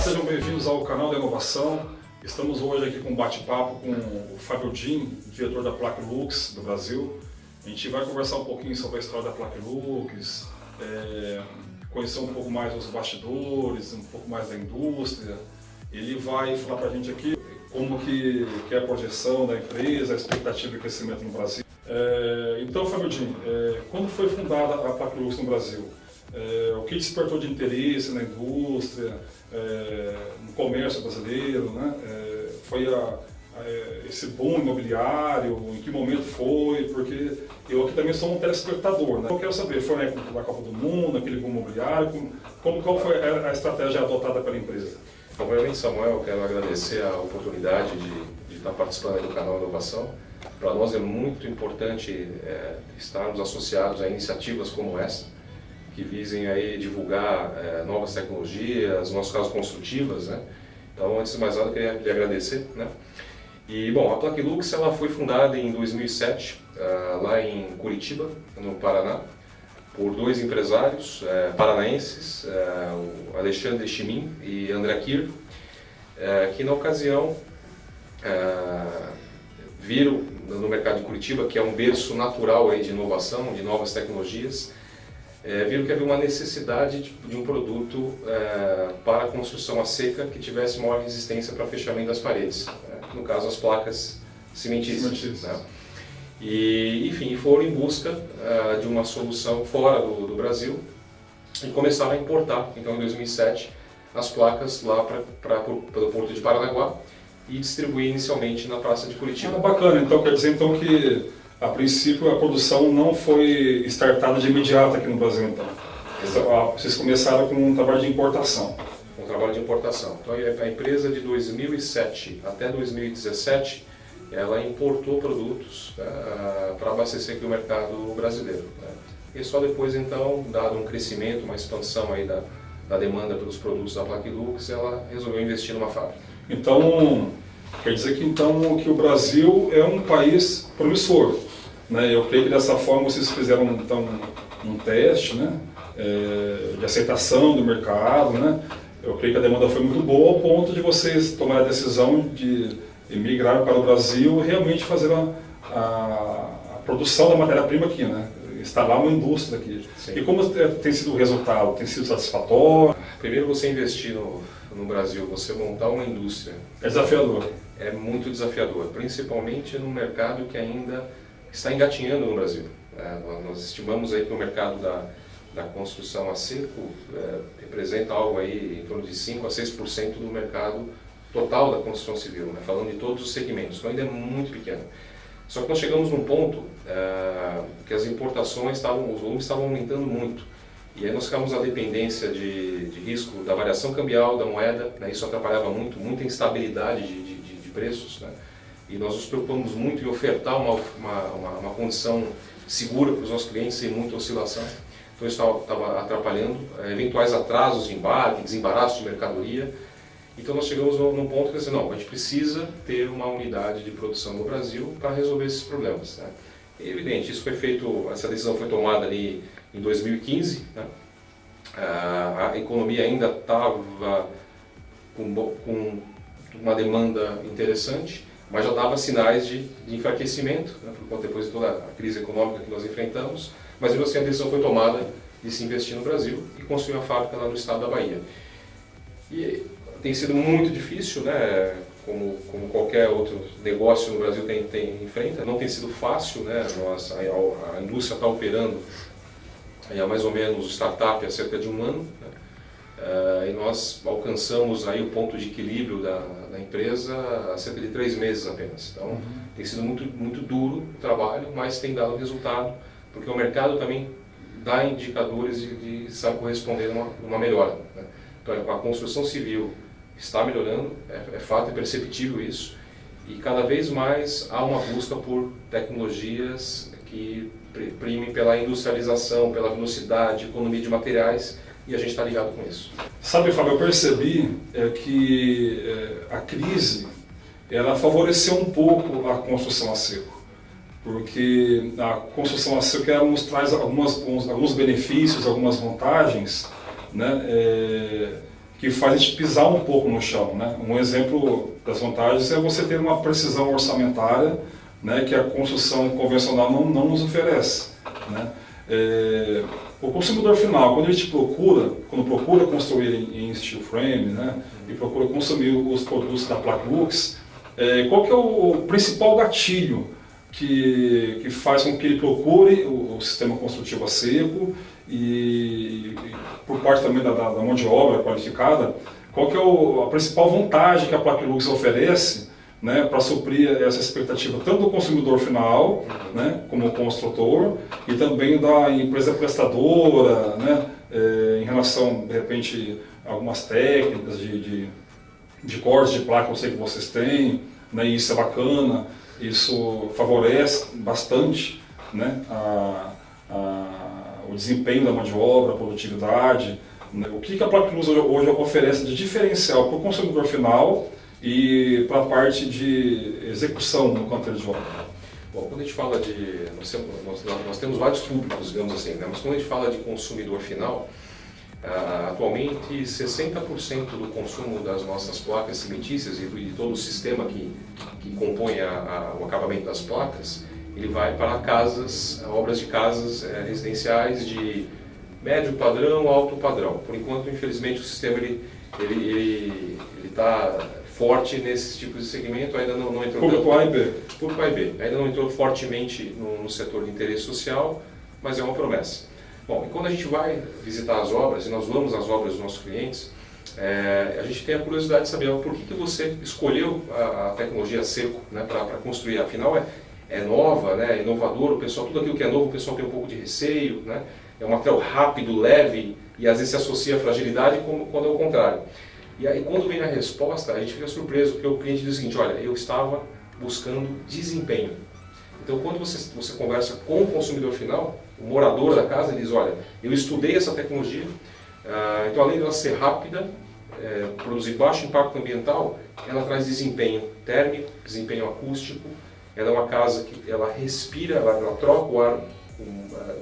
sejam bem-vindos ao canal da Inovação. Estamos hoje aqui com um bate-papo com o Fábio Din, diretor da Plaquelux do Brasil. A gente vai conversar um pouquinho sobre a história da Plaquelux, conhecer um pouco mais os bastidores, um pouco mais da indústria. Ele vai falar para a gente aqui como que é a projeção da empresa, a expectativa de crescimento no Brasil. Então, Fábio Din, quando foi fundada a Plaquelux no Brasil? O que despertou de interesse na indústria, no comércio brasileiro, né? Foi esse boom imobiliário, em que momento foi? Porque eu aqui também sou um telespectador, né? Eu quero saber, foi na época da Copa do Mundo, aquele boom imobiliário, qual foi a estratégia adotada pela empresa? Primeiramente, Samuel, eu quero agradecer a oportunidade de estar participando do canal Inovação. Para nós é muito importante estarmos associados a iniciativas como essa, que visem aí divulgar novas tecnologias, no nosso caso construtivas, né? Então, antes de mais nada, eu queria lhe agradecer, né? E, bom, a Plaquelux ela foi fundada em 2007, lá em Curitiba, no Paraná, por dois empresários paranaenses, o Alexandre Chimin e André Kir, que na ocasião viram no mercado de Curitiba, que é um berço natural aí de inovação, de novas tecnologias, viram que havia uma necessidade de um produto para a construção a seca que tivesse maior resistência para fechamento das paredes, no caso as placas cimentícias. Né? E, enfim, foram em busca de uma solução fora do Brasil e começaram a importar, então em 2007, as placas lá pelo Porto de Paranaguá e distribuir inicialmente na Praça de Curitiba. Bacana, então quer dizer então que a princípio a produção não foi startada de imediato aqui no Brasil, então. Vocês começaram com um trabalho de importação. Um trabalho de importação. Então a empresa de 2007 até 2017, ela importou produtos para abastecer aqui o mercado brasileiro. Né? E só depois então, dado um crescimento, uma expansão aí da demanda pelos produtos da Plaquelux, ela resolveu investir numa fábrica. Então, quer dizer que, então, que o Brasil é um país promissor. Né? Eu creio que dessa forma vocês fizeram então, um teste, né? De aceitação do mercado. Né? Eu creio que a demanda foi muito boa ao ponto de vocês tomarem a decisão de migrar para o Brasil e realmente fazer a produção da matéria-prima aqui, né? Instalar uma indústria aqui. Sim. E como tem sido o resultado? Tem sido satisfatório? Primeiro, você investir no Brasil, você montar uma indústria... É desafiador. É muito desafiador, principalmente no mercado que ainda está engatinhando no Brasil. Nós estimamos aí que o mercado da construção a seco representa algo aí em torno de 5 a 6% do mercado total da construção civil, né? Falando de todos os segmentos, então ainda é muito pequeno. Só que nós chegamos num ponto que as importações os volumes estavam aumentando muito. E aí nós ficamos na dependência de risco da variação cambial da moeda, né? Isso atrapalhava muito, muita instabilidade de preços, né? E nós nos preocupamos muito em ofertar uma condição segura para os nossos clientes, sem muita oscilação. Então isso estava atrapalhando, eventuais atrasos de embarque, desembaraço de mercadoria. Então nós chegamos num ponto que assim, não, a gente precisa ter uma unidade de produção no Brasil para resolver esses problemas. Né? É evidente, isso foi feito, essa decisão foi tomada ali em 2015. Né? A economia ainda estava com uma demanda interessante, mas já dava sinais de enfraquecimento, né? Por conta depois de toda a crise econômica que nós enfrentamos, mas mesmo assim a decisão foi tomada de se investir no Brasil e construir uma fábrica lá no estado da Bahia. E tem sido muito difícil, né? Como qualquer outro negócio no Brasil enfrenta, não tem sido fácil, né? A indústria está operando aí há mais ou menos startup há cerca de um ano, né? E nós alcançamos aí o ponto de equilíbrio da empresa há cerca de 3 meses apenas. Então tem sido muito duro o trabalho, mas tem dado resultado, porque o mercado também dá indicadores de sabe corresponder a uma melhora. Né? Então a construção civil está melhorando, é fato, é perceptível isso, e cada vez mais há uma busca por tecnologias que primem pela industrialização, pela velocidade, economia de materiais, e a gente está ligado com isso. Sabe, Fábio, eu percebi que a crise ela favoreceu um pouco a construção a seco, porque a construção a seco ela nos traz alguns benefícios, algumas vantagens, né, que faz a gente pisar um pouco no chão, né? Um exemplo das vantagens é você ter uma precisão orçamentária, né, que a construção convencional não nos oferece, né? O consumidor final, quando ele te procura, quando procura construir em steel frame, né, e procura consumir os produtos da Placlux, qual que é o principal gatilho que faz com que ele procure o sistema construtivo a seco e por parte também da mão de obra qualificada, qual que é a principal vantagem que a Placlux oferece, né, para suprir essa expectativa tanto do consumidor final, né, como construtor, e também da empresa prestadora, né, em relação, de repente, a algumas técnicas de corte de placa, eu sei que vocês têm, né, e isso é bacana, isso favorece bastante, né, o desempenho da mão de obra, a produtividade, né. O que a Placlux hoje oferece de diferencial para o consumidor final e para a parte de execução no canteiro de obra? Bom, quando a gente fala de... Nós temos vários públicos, digamos assim, né? Mas quando a gente fala de consumidor final, atualmente 60% do consumo das nossas placas cimentícias e de todo o sistema que compõe o acabamento das placas, ele vai para obras de casas residenciais de médio padrão, alto padrão. Por enquanto, infelizmente, o sistema ele está forte nesse tipo de segmento, ainda não entrou... Público A e B. Público A e B. Ainda não entrou fortemente no setor de interesse social, mas é uma promessa. Bom, e quando a gente vai visitar as obras, e nós vamos às obras dos nossos clientes, a gente tem a curiosidade de saber por que você escolheu a tecnologia seco, né, para construir. Afinal, é nova, né, é inovador, tudo aquilo que é novo, o pessoal tem um pouco de receio, né, é um material rápido, leve, e às vezes se associa à fragilidade, quando é o contrário. E aí, quando vem a resposta, a gente fica surpreso, porque o cliente diz o seguinte: olha, eu estava buscando desempenho. Então, quando você conversa com o consumidor final, o morador da casa, ele diz: olha, eu estudei essa tecnologia, então além de ela ser rápida, produzir baixo impacto ambiental, ela traz desempenho térmico, desempenho acústico, ela é uma casa que ela respira, ela troca o ar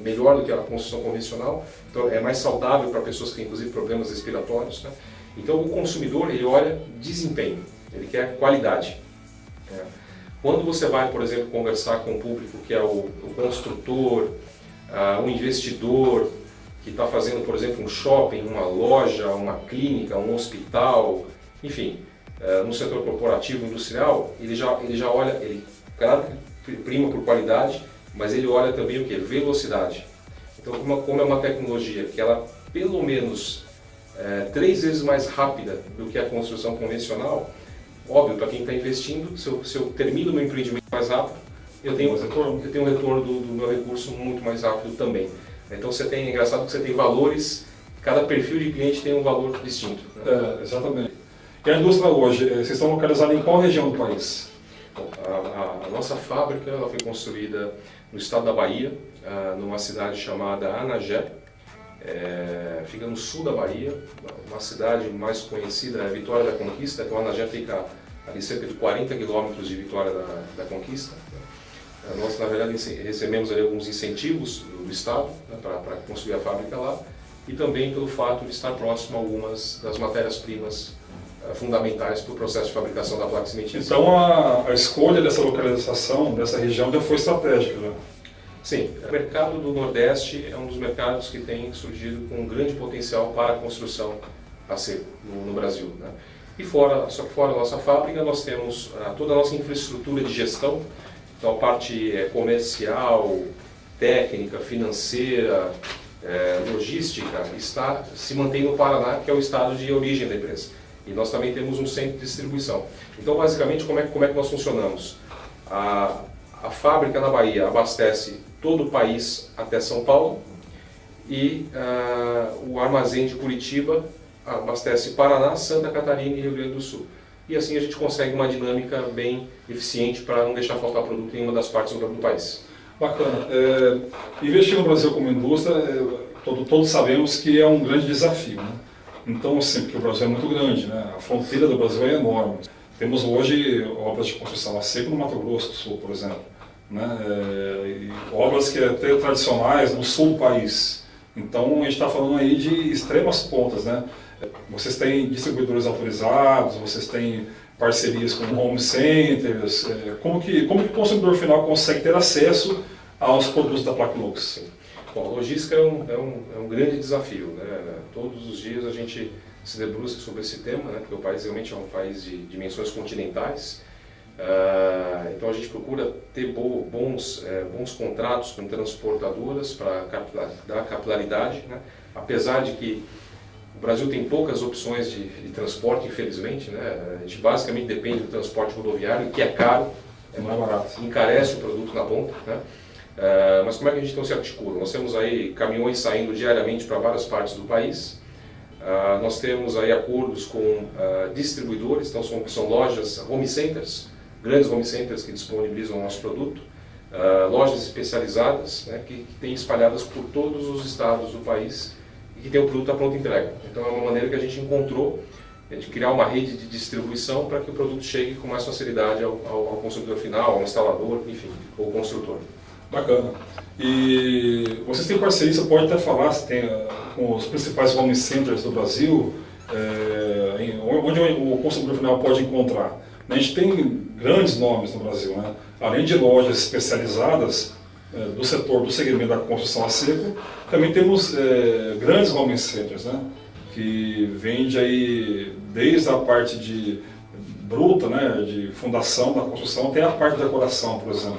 melhor do que a construção convencional, então é mais saudável para pessoas que têm inclusive problemas respiratórios, né? Então o consumidor, ele olha desempenho, ele quer qualidade. Quando você vai, por exemplo, conversar com o público que é o construtor, o investidor que está fazendo, por exemplo, um shopping, uma loja, uma clínica, um hospital, enfim, no setor corporativo, industrial, ele já olha, claro que prima por qualidade, mas ele olha também o que? Velocidade. Então, como é uma tecnologia que ela, pelo menos, 3 vezes mais rápida do que a construção convencional, óbvio, para quem está investindo, se eu termino meu empreendimento mais rápido, eu tenho um retorno do meu recurso muito mais rápido também. Então é engraçado que você tem valores, cada perfil de cliente tem um valor distinto, né? Exatamente. E a indústria hoje, vocês estão localizados em qual região do país? Bom, a nossa fábrica ela foi construída no estado da Bahia, numa cidade chamada Anagé. Fica no sul da Bahia, uma cidade mais conhecida é Vitória da Conquista, então a Anagé fica ali cerca de 40 quilômetros de Vitória da Conquista. Nós, na verdade, recebemos ali alguns incentivos do Estado, né, para construir a fábrica lá, e também pelo fato de estar próximo a algumas das matérias-primas fundamentais para o processo de fabricação da placa cimentícia. Então a escolha dessa localização, dessa região, já foi estratégica, né? Sim, o mercado do Nordeste é um dos mercados que tem surgido com um grande potencial para a construção a seco no Brasil, né? Só que fora da nossa fábrica nós temos toda a nossa infraestrutura de gestão, então a parte comercial, técnica, financeira, logística, se mantém no Paraná, que é o estado de origem da empresa. E nós também temos um centro de distribuição. Então, basicamente, como é que nós funcionamos? A fábrica na Bahia abastece todo o país até São Paulo e o armazém de Curitiba abastece Paraná, Santa Catarina e Rio Grande do Sul. E assim a gente consegue uma dinâmica bem eficiente para não deixar faltar produto em nenhuma das partes do país. Bacana. Investir no Brasil como indústria, todos sabemos que é um grande desafio, né? Então, assim, porque o Brasil é muito grande, né? A fronteira do Brasil é enorme. Temos hoje obras de construção a seco no Mato Grosso do Sul, por exemplo, né? E obras que até tradicionais no sul do país. Então, a gente está falando aí de extremas pontas, né? Vocês têm distribuidores autorizados, vocês têm parcerias com home centers, como que o consumidor final consegue ter acesso aos produtos da Plaque Lux? Bom, a logística é um grande desafio, né? Todos os dias a gente se debruça sobre esse tema, né? Porque o país realmente é um país de dimensões continentais. Então a gente procura ter bons contratos com transportadoras para dar capilaridade, né? Apesar de que o Brasil tem poucas opções de transporte, infelizmente, né? A gente basicamente depende do transporte rodoviário, que é caro, é mais barato, encarece o produto na ponta, né? Mas como é que a gente então se articula? Nós temos aí caminhões saindo diariamente para várias partes do país. Nós temos aí acordos com distribuidores, então são lojas, home centers, grandes home centers que disponibilizam o nosso produto, lojas especializadas, né, que têm espalhadas por todos os estados do país e que tem o produto à pronta entrega. Então é uma maneira que a gente encontrou de criar uma rede de distribuição para que o produto chegue com mais facilidade ao consumidor final, ao instalador, enfim, ou construtor. Bacana. E vocês têm parceria, você pode até falar, se tem com os principais home centers do Brasil, onde o consumidor final pode encontrar. A gente tem grandes nomes no Brasil, né? Além de lojas especializadas do segmento da construção a seco, também temos grandes home centers, né? Que vende aí desde a parte de bruta, né? De fundação da construção, até a parte de decoração, por exemplo,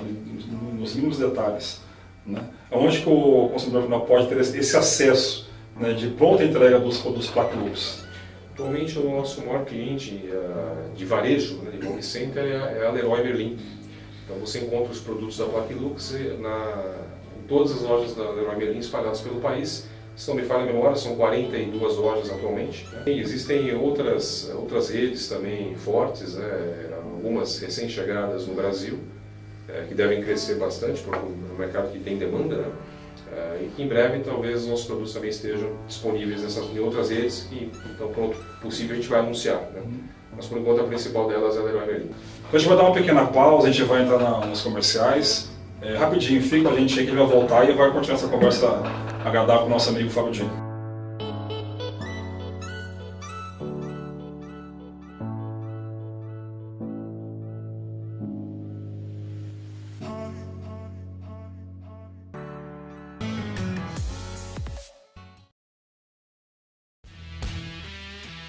nos mínimos detalhes, né? Onde que o consumidor final pode ter esse acesso, né, de pronta entrega dos produtos Plaque Lux? Atualmente o nosso maior cliente de varejo, né, de home center, é a Leroy Merlin. Então você encontra os produtos da Plaque Lux em todas as lojas da Leroy Merlin espalhadas pelo país. Se não me falha a memória, são 42 lojas atualmente, né? E existem outras redes também fortes, né, algumas recém-chegadas no Brasil, que devem crescer bastante para um mercado que tem demanda, né? E que em breve talvez os nossos produtos também estejam disponíveis em outras redes que, então, quando possível, a gente vai anunciar, né? Mas por enquanto a principal delas é a Leroy Merlin. Então a gente vai dar uma pequena pausa, a gente vai entrar nos comerciais. Rapidinho, fica com a gente aí que ele vai voltar e vai continuar essa conversa agradável com o nosso amigo Fábio Dinho.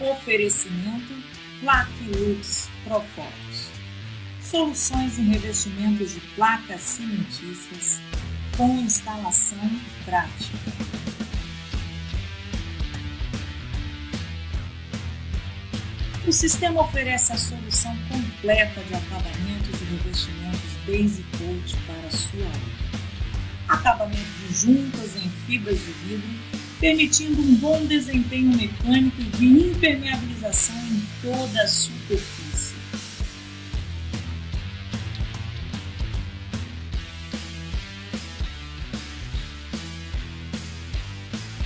Oferecimento Plaque Lux Proforte. Soluções em revestimentos de placas cimentícias com instalação prática. O sistema oferece a solução completa de acabamentos e revestimentos Base Coat para a sua obra. Acabamento de juntas em fibras de vidro, permitindo um bom desempenho mecânico e de impermeabilização em toda a superfície.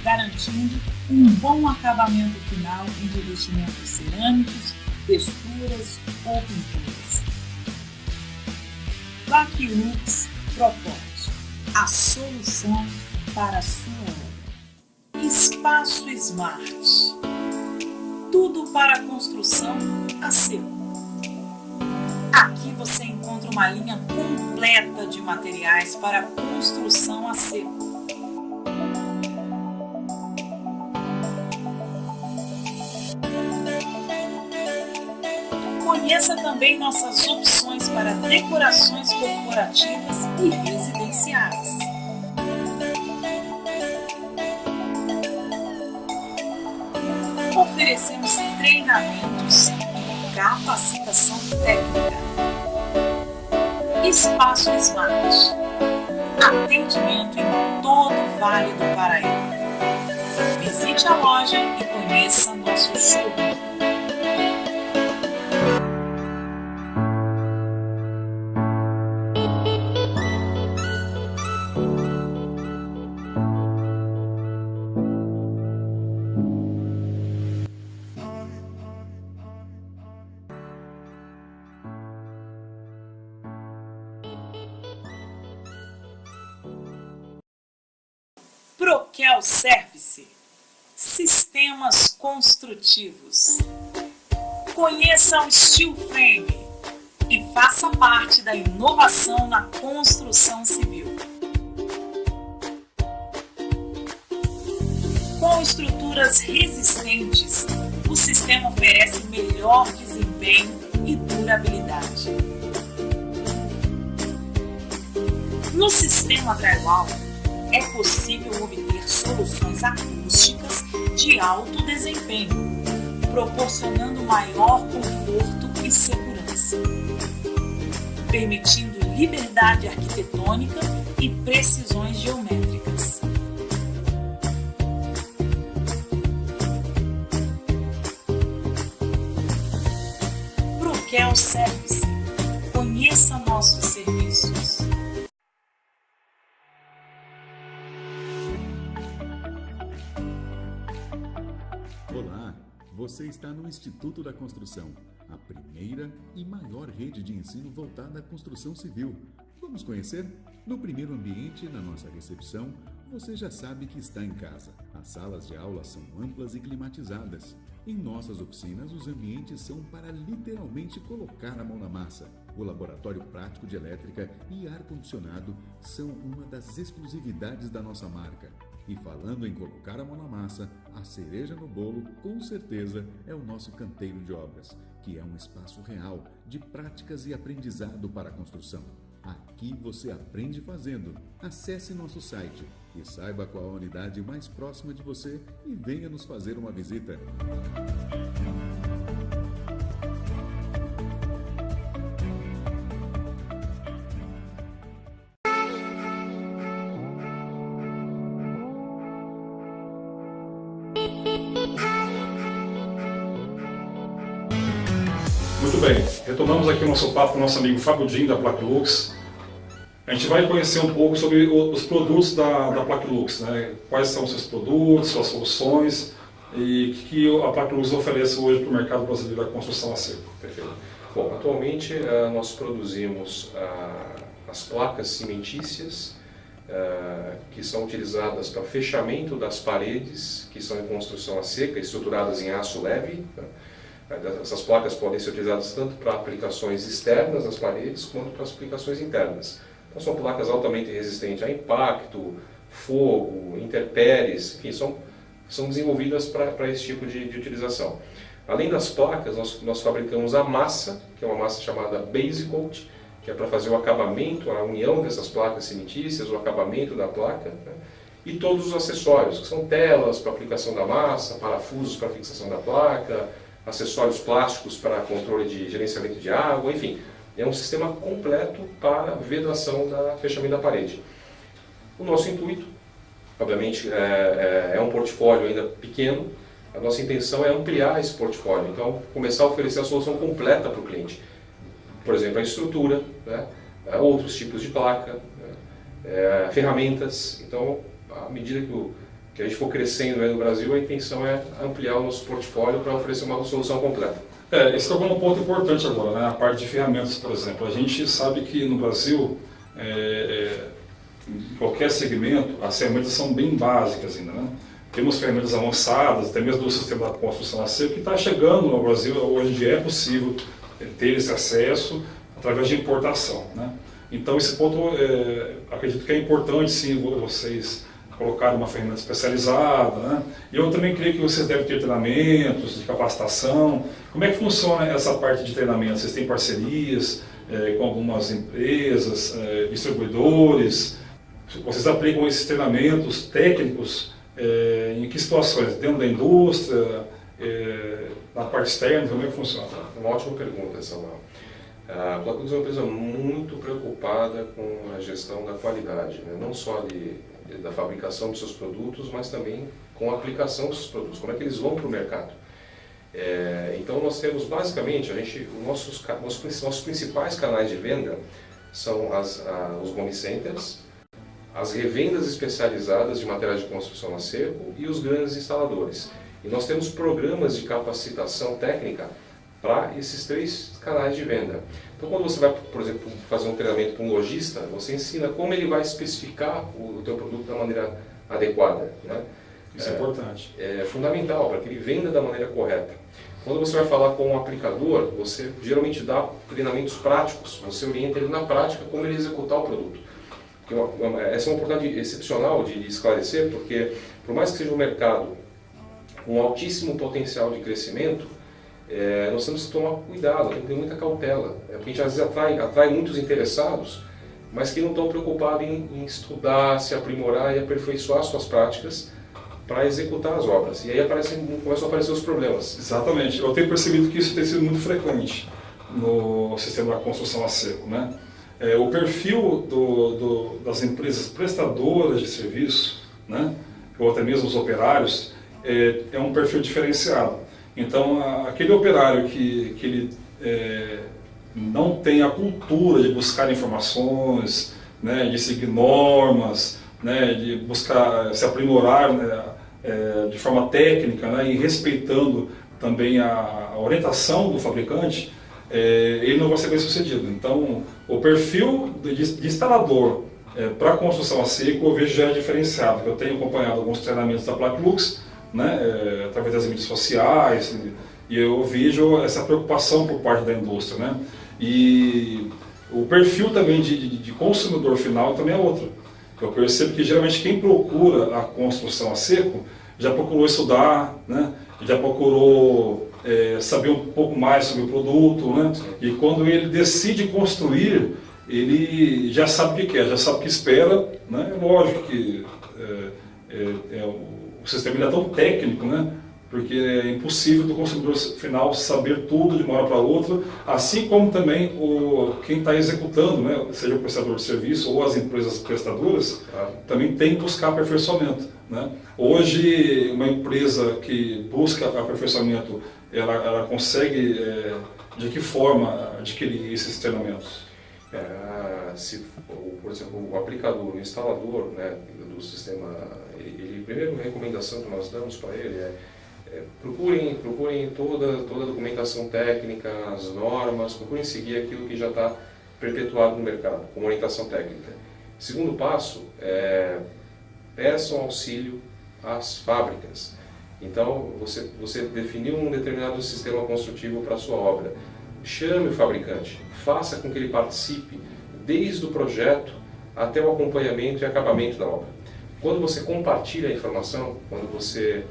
Garantindo um bom acabamento final em revestimentos cerâmicos, texturas ou pinturas. Plaque Lux Proforte, a solução para a sua obra. Espaço Smart. Tudo para a construção a seco. Aqui você encontra uma linha completa de materiais para construção a seco. Conheça também nossas opções para decorações corporativas e residenciais. Oferecemos treinamentos e capacitação técnica. Espaço Smart. Atendimento em todo o Vale do Paraíba. Visite a loja e conheça nosso showroom. Proquel Service. Sistemas construtivos. Conheça o Steel Frame e faça parte da inovação na construção civil. Com estruturas resistentes, o sistema oferece melhor desempenho e durabilidade. No sistema drywall, é possível obter soluções acústicas de alto desempenho, proporcionando maior conforto e segurança, permitindo liberdade arquitetônica e precisões geométricas. Brookell Service. Conheça nossos serviços. Olá, você está no Instituto da Construção, a primeira e maior rede de ensino voltada à construção civil. Vamos conhecer? No primeiro ambiente, na nossa recepção, você já sabe que está em casa. As salas de aula são amplas e climatizadas. Em nossas oficinas, os ambientes são para literalmente colocar a mão na massa. O laboratório prático de elétrica e ar-condicionado são uma das exclusividades da nossa marca. E falando em colocar a mão na massa, a cereja no bolo, com certeza, é o nosso canteiro de obras, que é um espaço real de práticas e aprendizado para a construção. Aqui você aprende fazendo. Acesse nosso site e saiba qual a unidade mais próxima de você e venha nos fazer uma visita. Muito bem, retomamos aqui o nosso papo com o nosso amigo Fábio Din, da Placlux. A gente vai conhecer um pouco sobre os produtos da Placlux, né? Quais são os seus produtos, suas soluções e o que a Placlux oferece hoje para o mercado brasileiro da construção a seco. Perfeito. Bom, atualmente nós produzimos as placas cimentícias que são utilizadas para fechamento das paredes que são em construção a seca, estruturadas em aço leve. Essas placas podem ser utilizadas tanto para aplicações externas às paredes quanto para as aplicações internas. Então, são placas altamente resistentes a impacto, fogo, intempéries, enfim, são desenvolvidas para esse tipo de utilização. Além das placas, nós fabricamos a massa, que é uma massa chamada Base Coat, que é para fazer o acabamento, a união dessas placas cimentícias, o acabamento da placa, né? E todos os acessórios, que são telas para aplicação da massa, parafusos para fixação da placa, acessórios plásticos para controle de gerenciamento de água, enfim, é um sistema completo para vedação fechamento da parede. O nosso intuito, obviamente, é um portfólio ainda pequeno. A nossa intenção é ampliar esse portfólio, então começar a oferecer a solução completa para o cliente. Por exemplo, a estrutura, né? Outros tipos de placa, né? Ferramentas. Então, à medida que a gente for crescendo aí no Brasil, a intenção é ampliar o nosso portfólio para oferecer uma solução completa. Esse é um ponto importante agora, né? A parte de ferramentas, por exemplo. A gente sabe que no Brasil, em qualquer segmento, as ferramentas são bem básicas ainda, né? Temos ferramentas avançadas, até mesmo do sistema da construção a seco, que está chegando no Brasil. Hoje em dia é possível ter esse acesso através de importação, né? Então esse ponto, acredito que é importante sim vocês colocar uma ferramenta especializada, né? E eu também creio que vocês devem ter treinamentos de capacitação. Como é que funciona essa parte de treinamento? Vocês têm parcerias com algumas empresas, distribuidores? Vocês aplicam esses treinamentos técnicos em que situações? Dentro da indústria, na parte externa, como é que funciona? Uma ótima pergunta, Samuel. A Placlux é uma empresa muito preocupada com a gestão da qualidade, né? Não só da fabricação dos seus produtos, mas também com a aplicação dos seus produtos, como é que eles vão para o mercado. Então nós temos basicamente, nossos principais canais de venda são os home centers, as revendas especializadas de materiais de construção a seco e os grandes instaladores. E nós temos programas de capacitação técnica para esses 3 canais de venda. Então, quando você vai, por exemplo, fazer um treinamento para um lojista, você ensina como ele vai especificar o teu produto da maneira adequada, né? Isso é importante. É fundamental para que ele venda da maneira correta. Quando você vai falar com um aplicador, você geralmente dá treinamentos práticos, você orienta ele na prática como ele executar o produto. Essa é uma oportunidade excepcional de esclarecer, porque por mais que seja um mercado com altíssimo potencial de crescimento, nós temos que tomar cuidado, tem que ter muita cautela. Porque a gente às vezes atrai muitos interessados, mas que não estão preocupados em estudar, se aprimorar e aperfeiçoar suas práticas para executar as obras. E aí começam a aparecer os problemas. Exatamente. Eu tenho percebido que isso tem sido muito frequente no sistema da construção a seco, né? O perfil das empresas prestadoras de serviço, né, ou até mesmo os operários, é um perfil diferenciado. Então, aquele operário que ele não tem a cultura de buscar informações, né, de seguir normas, né, de buscar se aprimorar, né, de forma técnica, né, e respeitando também a orientação do fabricante, ele não vai ser bem sucedido. Então, o perfil de instalador para a construção a seco eu vejo já diferenciado. Eu tenho acompanhado alguns treinamentos da Plaquelux, né, através das mídias sociais, e eu vejo essa preocupação por parte da indústria, né? E o perfil também de consumidor final também é outro. Eu percebo que geralmente quem procura a construção a seco já procurou estudar, né? Já procurou saber um pouco mais sobre o produto, né? E quando ele decide construir, ele já sabe o que quer, já sabe o que espera, né? Lógico que o sistema ainda é tão técnico, né? Porque é impossível do consumidor final saber tudo de uma hora para outra, assim como também quem está executando, né, seja o prestador de serviço ou as empresas prestadoras, também tem que buscar aperfeiçoamento, né? Hoje, uma empresa que busca aperfeiçoamento, ela consegue, de que forma, adquirir esses treinamentos? Por exemplo, o aplicador, o instalador, né, do sistema, primeiro, a recomendação que nós damos para ele procurem toda a documentação técnica, as normas, procurem seguir aquilo que já está perpetuado no mercado, como orientação técnica. Segundo passo, peçam auxílio às fábricas. Então, você definiu um determinado sistema construtivo para a sua obra, chame o fabricante, faça com que ele participe desde o projeto até o acompanhamento e acabamento da obra. Quando você compartilha a informação, quando você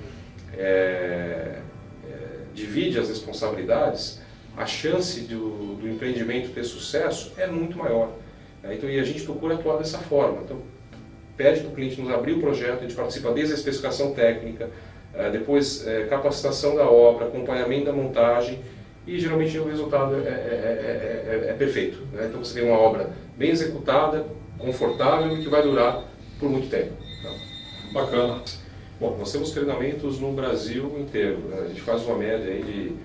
divide as responsabilidades, a chance do empreendimento ter sucesso é muito maior. Então, e a gente procura atuar dessa forma. Então, pede para o cliente nos abrir o projeto, a gente participa desde a especificação técnica, depois capacitação da obra, acompanhamento da montagem, e geralmente o resultado é perfeito, né? Então você tem uma obra bem executada, confortável e que vai durar por muito tempo. Então, bacana. Bom, nós temos treinamentos no Brasil inteiro, né? A gente faz uma média aí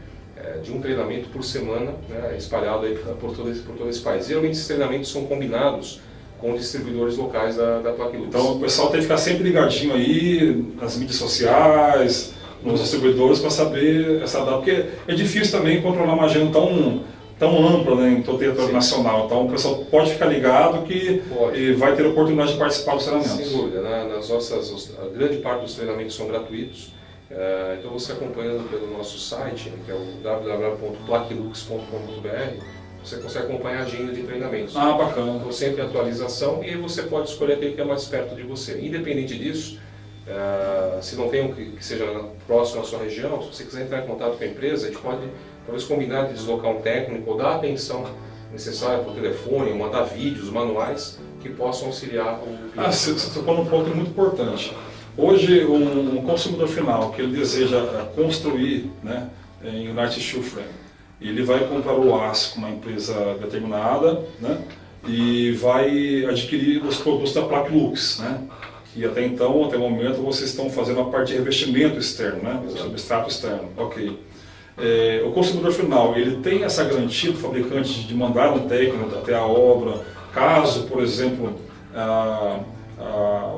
de um treinamento por semana, né, espalhado aí por todo esse país. Geralmente esses treinamentos são combinados com distribuidores locais da Plaquelux. Então o pessoal tem que ficar sempre ligadinho aí nas mídias sociais, nos distribuidores, para saber essa data, porque é difícil também controlar uma agenda tão ampla, né, em todo o território nacional. Então o pessoal pode ficar ligado que vai ter a oportunidade de participar dos treinamentos. Sem dúvida, né? A grande parte dos treinamentos são gratuitos. Então você acompanhando pelo nosso site, que é o www.plaquelux.com.br, você consegue acompanhar a agenda de treinamentos. Bacana. Então sempre atualização e você pode escolher aquele que é mais perto de você. Independente disso, se não tem um que seja próximo à sua região, se você quiser entrar em contato com a empresa, a gente pode talvez combinar de deslocar um técnico ou dar a atenção necessária por telefone, ou mandar vídeos, manuais que possam auxiliar o cliente. Você tocou num ponto muito importante. Hoje, um consumidor final que ele deseja construir, né, em United Steel Frame, ele vai comprar o aço com uma empresa determinada, né, e vai adquirir os produtos da Plaquelux, né, que até então, até o momento, vocês estão fazendo a parte de revestimento externo, né, o substrato externo. Ok. O consumidor final, ele tem essa garantia do fabricante de mandar um técnico até a obra, caso, por exemplo,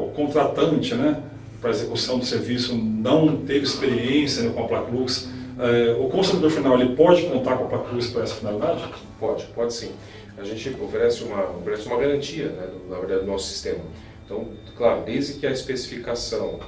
o contratante, né, para a execução do serviço não teve experiência, né, com a Plaquelux, o consumidor final ele pode contar com a Plaquelux para essa finalidade? Pode sim. A gente oferece uma garantia, né, na verdade, do nosso sistema. Então, claro, desde que a especificação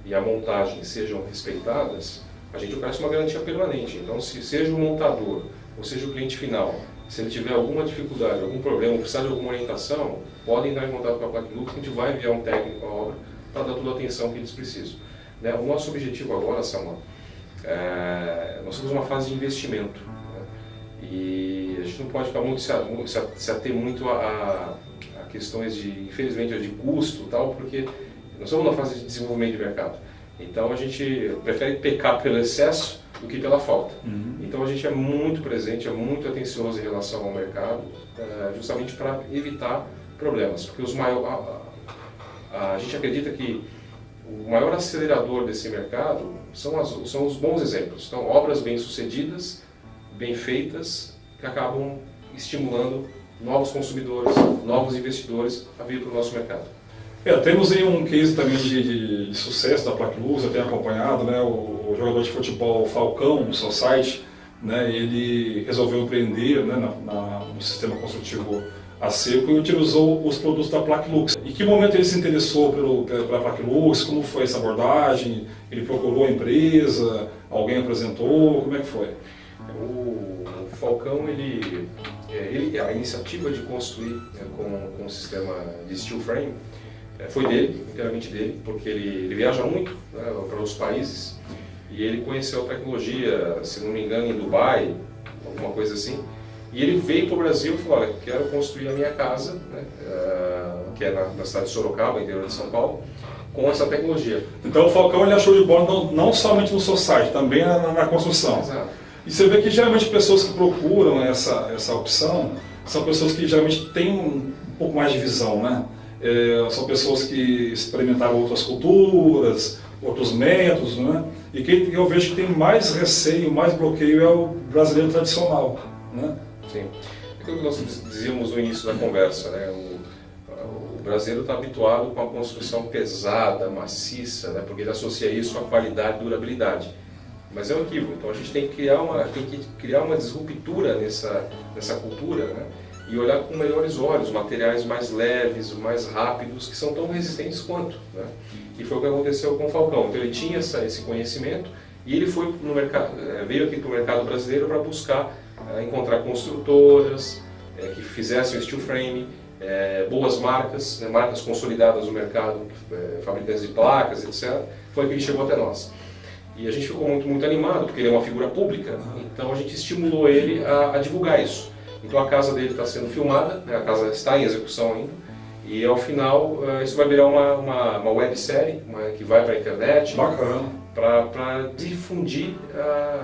e a montagem sejam respeitadas, a gente oferece uma garantia permanente. Então, se seja o montador ou seja o cliente final, se ele tiver alguma dificuldade, algum problema, precisar de alguma orientação, podem entrar em contato com a Plaque Lux, que a gente vai enviar um técnico à obra para dar toda a atenção que eles precisam. Né? O nosso objetivo agora, Samuel, nós temos uma fase de investimento, né? E a gente não pode ficar muito se ater muito a questões de, infelizmente, de custo e tal, porque nós estamos na fase de desenvolvimento de mercado. Então a gente prefere pecar pelo excesso do que pela falta. Então a gente é muito presente, é muito atencioso em relação ao mercado, justamente para evitar problemas, porque a gente acredita que o maior acelerador desse mercado são os bons exemplos. Então, obras bem-sucedidas, bem feitas, que acabam estimulando novos consumidores, novos investidores a vir para o nosso mercado. Temos aí um case também de sucesso da Plaque Lux, eu tenho acompanhado, né, o jogador de futebol Falcão, do Society, né, ele resolveu empreender, né, no sistema construtivo a seco e utilizou os produtos da Plaque Lux. Em que momento ele se interessou pela Plaque Lux? Como foi essa abordagem? Ele procurou a empresa? Alguém apresentou? Como é que foi? O Falcão, a iniciativa de construir, né, com um sistema de steel frame foi dele, inteiramente dele, porque ele viaja muito, né, para outros países e ele conheceu a tecnologia, se não me engano, em Dubai, alguma coisa assim. E ele veio para o Brasil e falou: olha, quero construir a minha casa, né, que é na cidade de Sorocaba, interior de São Paulo, com essa tecnologia. Então o Falcão ele achou de bola não somente no society, também na construção. Exato. E você vê que geralmente pessoas que procuram essa opção são pessoas que geralmente têm um pouco mais de visão, né? São pessoas que experimentaram outras culturas, outros métodos, né? E quem eu vejo que tem mais receio, mais bloqueio é o brasileiro tradicional, né? Sim. É aquilo que nós dizíamos no início da conversa, né? O brasileiro está habituado com a construção pesada, maciça, né? Porque ele associa isso à qualidade e durabilidade. Mas é um equívoco. Então a gente tem que criar uma disruptura nessa cultura, né? E olhar com melhores olhos, materiais mais leves, mais rápidos, que são tão resistentes quanto, né? E foi o que aconteceu com o Falcão. Então ele tinha esse conhecimento e ele foi no mercado, veio aqui para o mercado brasileiro para buscar encontrar construtoras que fizessem o steel frame, boas marcas, né, marcas consolidadas no mercado, fabricantes de placas, etc. Foi que ele chegou até nós. E a gente ficou muito animado, porque ele é uma figura pública, então a gente estimulou ele a divulgar isso. Então a casa dele está sendo filmada, né, a casa está em execução ainda, e ao final isso vai virar uma websérie que vai para a internet. Bacana. Para difundir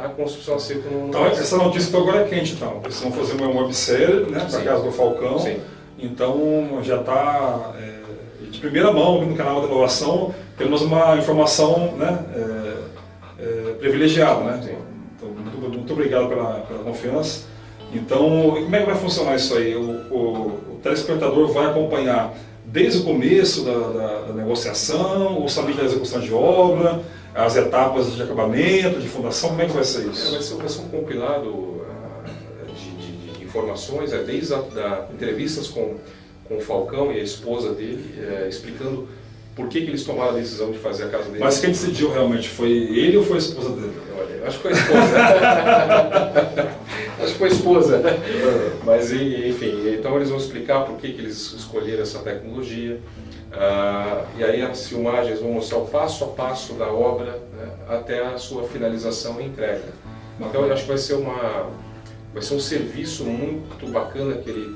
a construção a seco no Então essa notícia está agora quente, então. Eles vão fazer uma websérie, né, para a casa do Falcão. Sim. Então já está de primeira mão no canal da inovação, temos uma informação, né, privilegiada, né? Sim. Então, muito obrigado pela confiança. Então, como é que vai funcionar isso aí? O telespectador vai acompanhar desde o começo da negociação, o somente da execução de obra, as etapas de acabamento, de fundação, como é que vai ser isso? Vai ser um compilado de informações, desde entrevistas com o Falcão e a esposa dele, explicando por que eles tomaram a decisão de fazer a casa dele. Mas quem decidiu realmente, foi ele ou foi a esposa dele? Olha, acho que foi a esposa. Acho que foi a esposa. Mas, enfim, então eles vão explicar por que eles escolheram essa tecnologia. E aí as filmagens vão mostrar o passo a passo da obra, né, até a sua finalização e entrega. Então eu acho que vai ser um serviço muito bacana que ele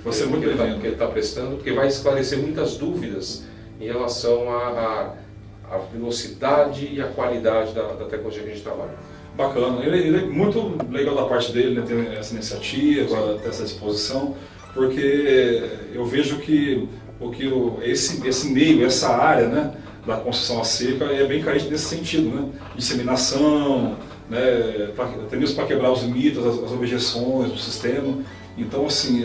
está prestando, porque vai esclarecer muitas dúvidas em relação à velocidade e à qualidade da tecnologia que a gente trabalha. Bacana, ele é muito legal da parte dele, né, ter essa iniciativa, ter essa disposição, porque eu vejo que esse meio, essa área, né, da construção a seco é bem carente nesse sentido, né? Disseminação, né, até mesmo para quebrar os mitos, as objeções do sistema. Então, assim,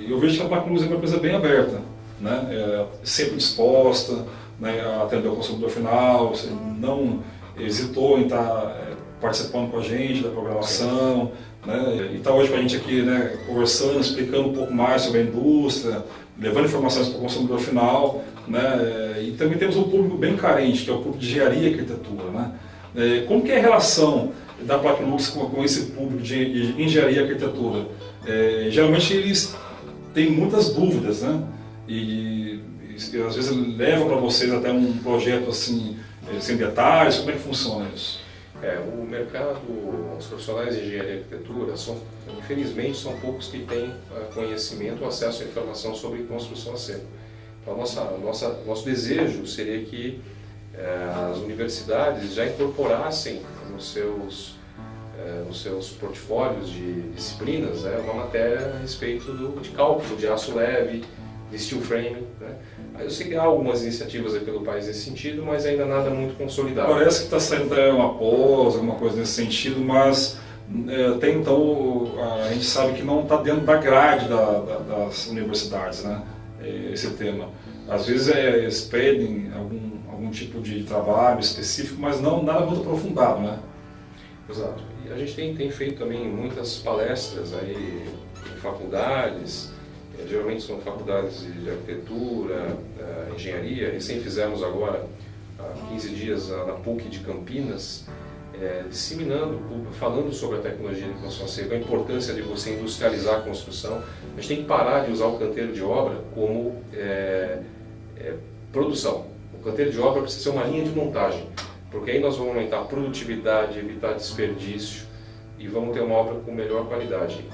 eu vejo que a Plaque Lux é uma empresa bem aberta, né, sempre disposta, né, a atender o consumidor final, não hesitou em estar participando com a gente da programação, né? E está hoje com a gente aqui, né, conversando, explicando um pouco mais sobre a indústria, levando informações para o consumidor final, né? E também temos um público bem carente, que é o público de engenharia e arquitetura, né? Como que é a relação da Plaque Lux com esse público de engenharia e arquitetura? Geralmente eles têm muitas dúvidas, né? E às vezes levam para vocês até um projeto assim, sem detalhes. Como é que funciona isso? O mercado, os profissionais de engenharia e arquitetura, infelizmente, são poucos que têm conhecimento ou acesso à informação sobre construção a seco. Então, nosso desejo seria que as universidades já incorporassem nos seus portfólios de disciplinas, né, uma matéria a respeito de cálculo de aço leve, de steel frame, né? Eu sei que há algumas iniciativas aí pelo país nesse sentido, mas ainda nada muito consolidado. Parece que está saindo uma pós, alguma coisa nesse sentido, mas até então a gente sabe que não está dentro da grade das universidades, né, esse tema. Às vezes eles pedem algum tipo de trabalho específico, mas nada muito aprofundado, né? Exato. E a gente tem feito também muitas palestras aí em faculdades. Geralmente são faculdades de arquitetura, engenharia. Recém fizemos agora, há 15 dias, na PUC de Campinas, disseminando, falando sobre a tecnologia de construção a seco, a importância de você industrializar a construção. A gente tem que parar de usar o canteiro de obra como produção. O canteiro de obra precisa ser uma linha de montagem, porque aí nós vamos aumentar a produtividade, evitar desperdício e vamos ter uma obra com melhor qualidade.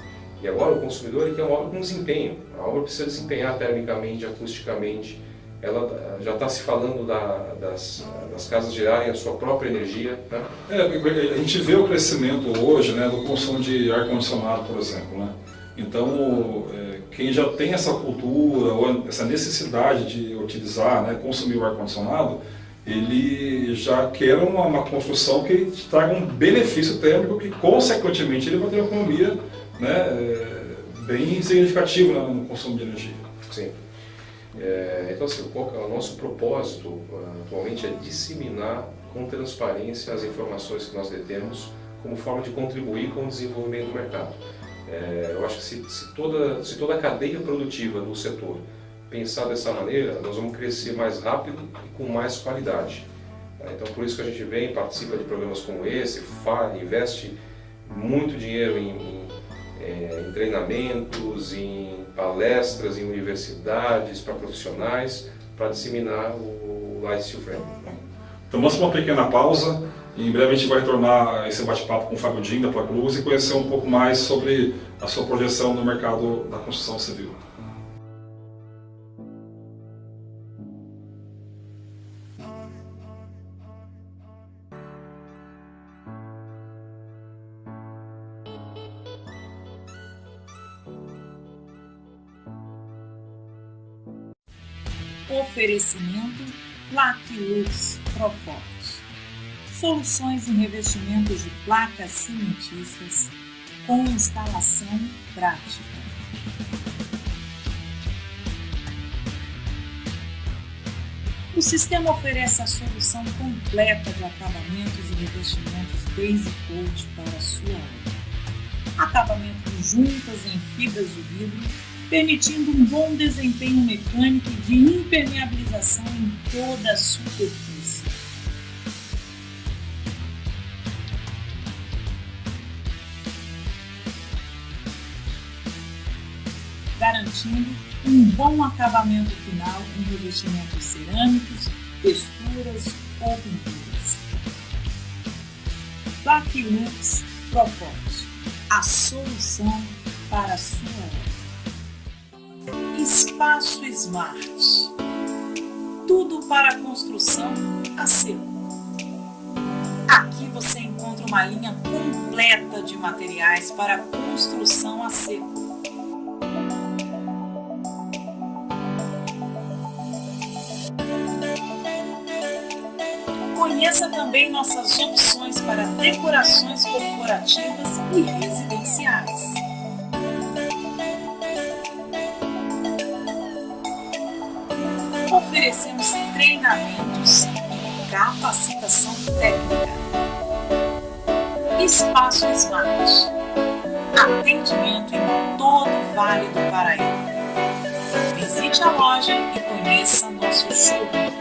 E agora o consumidor quer uma obra com desempenho. A obra precisa desempenhar termicamente, acusticamente. Ela já está se falando das casas gerarem a sua própria energia, né? A gente vê o crescimento hoje, né, do consumo de ar-condicionado, por exemplo, né? Então, quem já tem essa cultura ou essa necessidade de utilizar, né, consumir o ar-condicionado, ele já quer uma construção que traga um benefício térmico que, consequentemente, ele vai ter uma economia, né, bem significativa no consumo de energia. Sim. Então, assim, o nosso propósito atualmente é disseminar com transparência as informações que nós detemos como forma de contribuir com o desenvolvimento do mercado. Eu acho que se toda a cadeia produtiva do setor pensar dessa maneira, nós vamos crescer mais rápido e com mais qualidade. Então, por isso que a gente vem, participa de programas como esse, investe muito dinheiro em treinamentos, em palestras, em universidades para profissionais, para disseminar o Light Steel Frame. Então vamos para uma pequena pausa e em breve a gente vai retornar esse bate-papo com o Fábio Din da Plaque Lux e conhecer um pouco mais sobre a sua projeção no mercado da construção civil. Oferecimento Plaque Lux Proforte. Soluções em revestimentos de placas cimentícias com instalação prática. O sistema oferece a solução completa de acabamentos e revestimentos Base Coat para a sua obra. Acabamento de juntas em fibras de vidro, permitindo um bom desempenho mecânico e de impermeabilização em toda a superfície. Garantindo um bom acabamento final em revestimentos cerâmicos, texturas ou pinturas. Plaque Lux Proforte, a solução para a sua obra. Espaço Smart. Tudo para a construção a seco. Aqui você encontra uma linha completa de materiais para a construção a seco. Conheça também nossas opções para decorações corporativas e residenciais. Oferecemos treinamentos e capacitação técnica. Espaço Smart. Atendimento em todo o Vale do Paraíba. Visite a loja e conheça nosso showroom.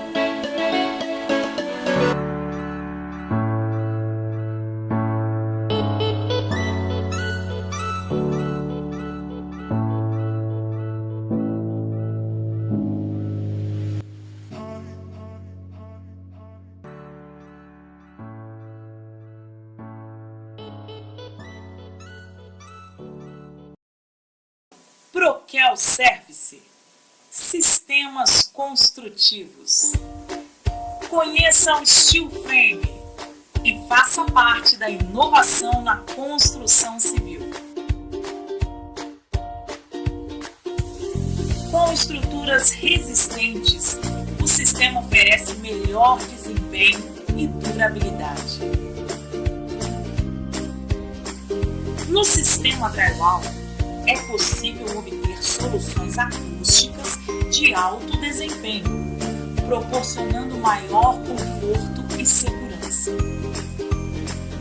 Proquel Service, sistemas construtivos. Conheça o Steel Frame e faça parte da inovação na construção civil. Com estruturas resistentes, o sistema oferece melhor desempenho e durabilidade. No sistema drywall, é possível obter soluções acústicas de alto desempenho, proporcionando maior conforto e segurança,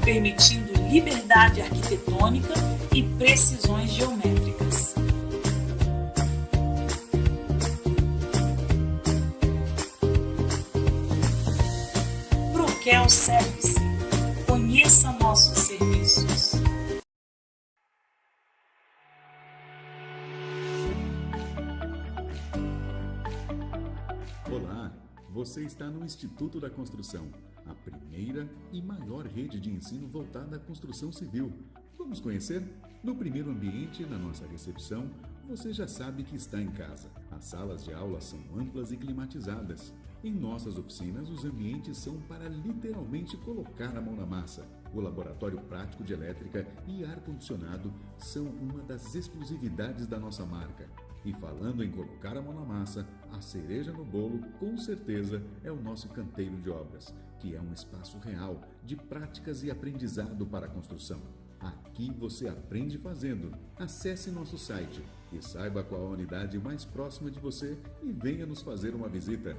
permitindo liberdade arquitetônica e precisões geométricas. Proquel Service. Conheça nossos serviços. Olá, você está no Instituto da Construção, a primeira e maior rede de ensino voltada à construção civil. Vamos conhecer? No primeiro ambiente, na nossa recepção, você já sabe que está em casa. As salas de aula são amplas e climatizadas. Em nossas oficinas, os ambientes são para literalmente colocar a mão na massa. O laboratório prático de elétrica e ar-condicionado são uma das exclusividades da nossa marca. E falando em colocar a mão na massa, a cereja no bolo, com certeza, é o nosso canteiro de obras, que é um espaço real de práticas e aprendizado para a construção. Aqui você aprende fazendo. Acesse nosso site e saiba qual a unidade mais próxima de você e venha nos fazer uma visita.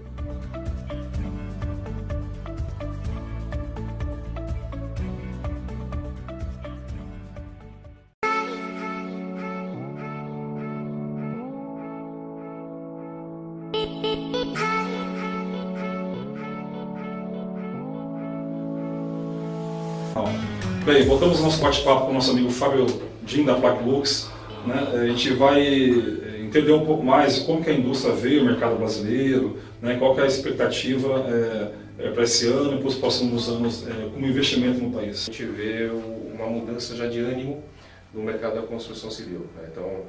Bem, voltamos ao nosso bate-papo com o nosso amigo Fábio Din, da Plaque Lux. Né? A gente vai entender um pouco mais como que a indústria veio ao mercado brasileiro, né? Qual que é a expectativa para esse ano e para os próximos anos como investimento no país. A gente vê uma mudança já de ânimo no mercado da construção civil. Né? Então,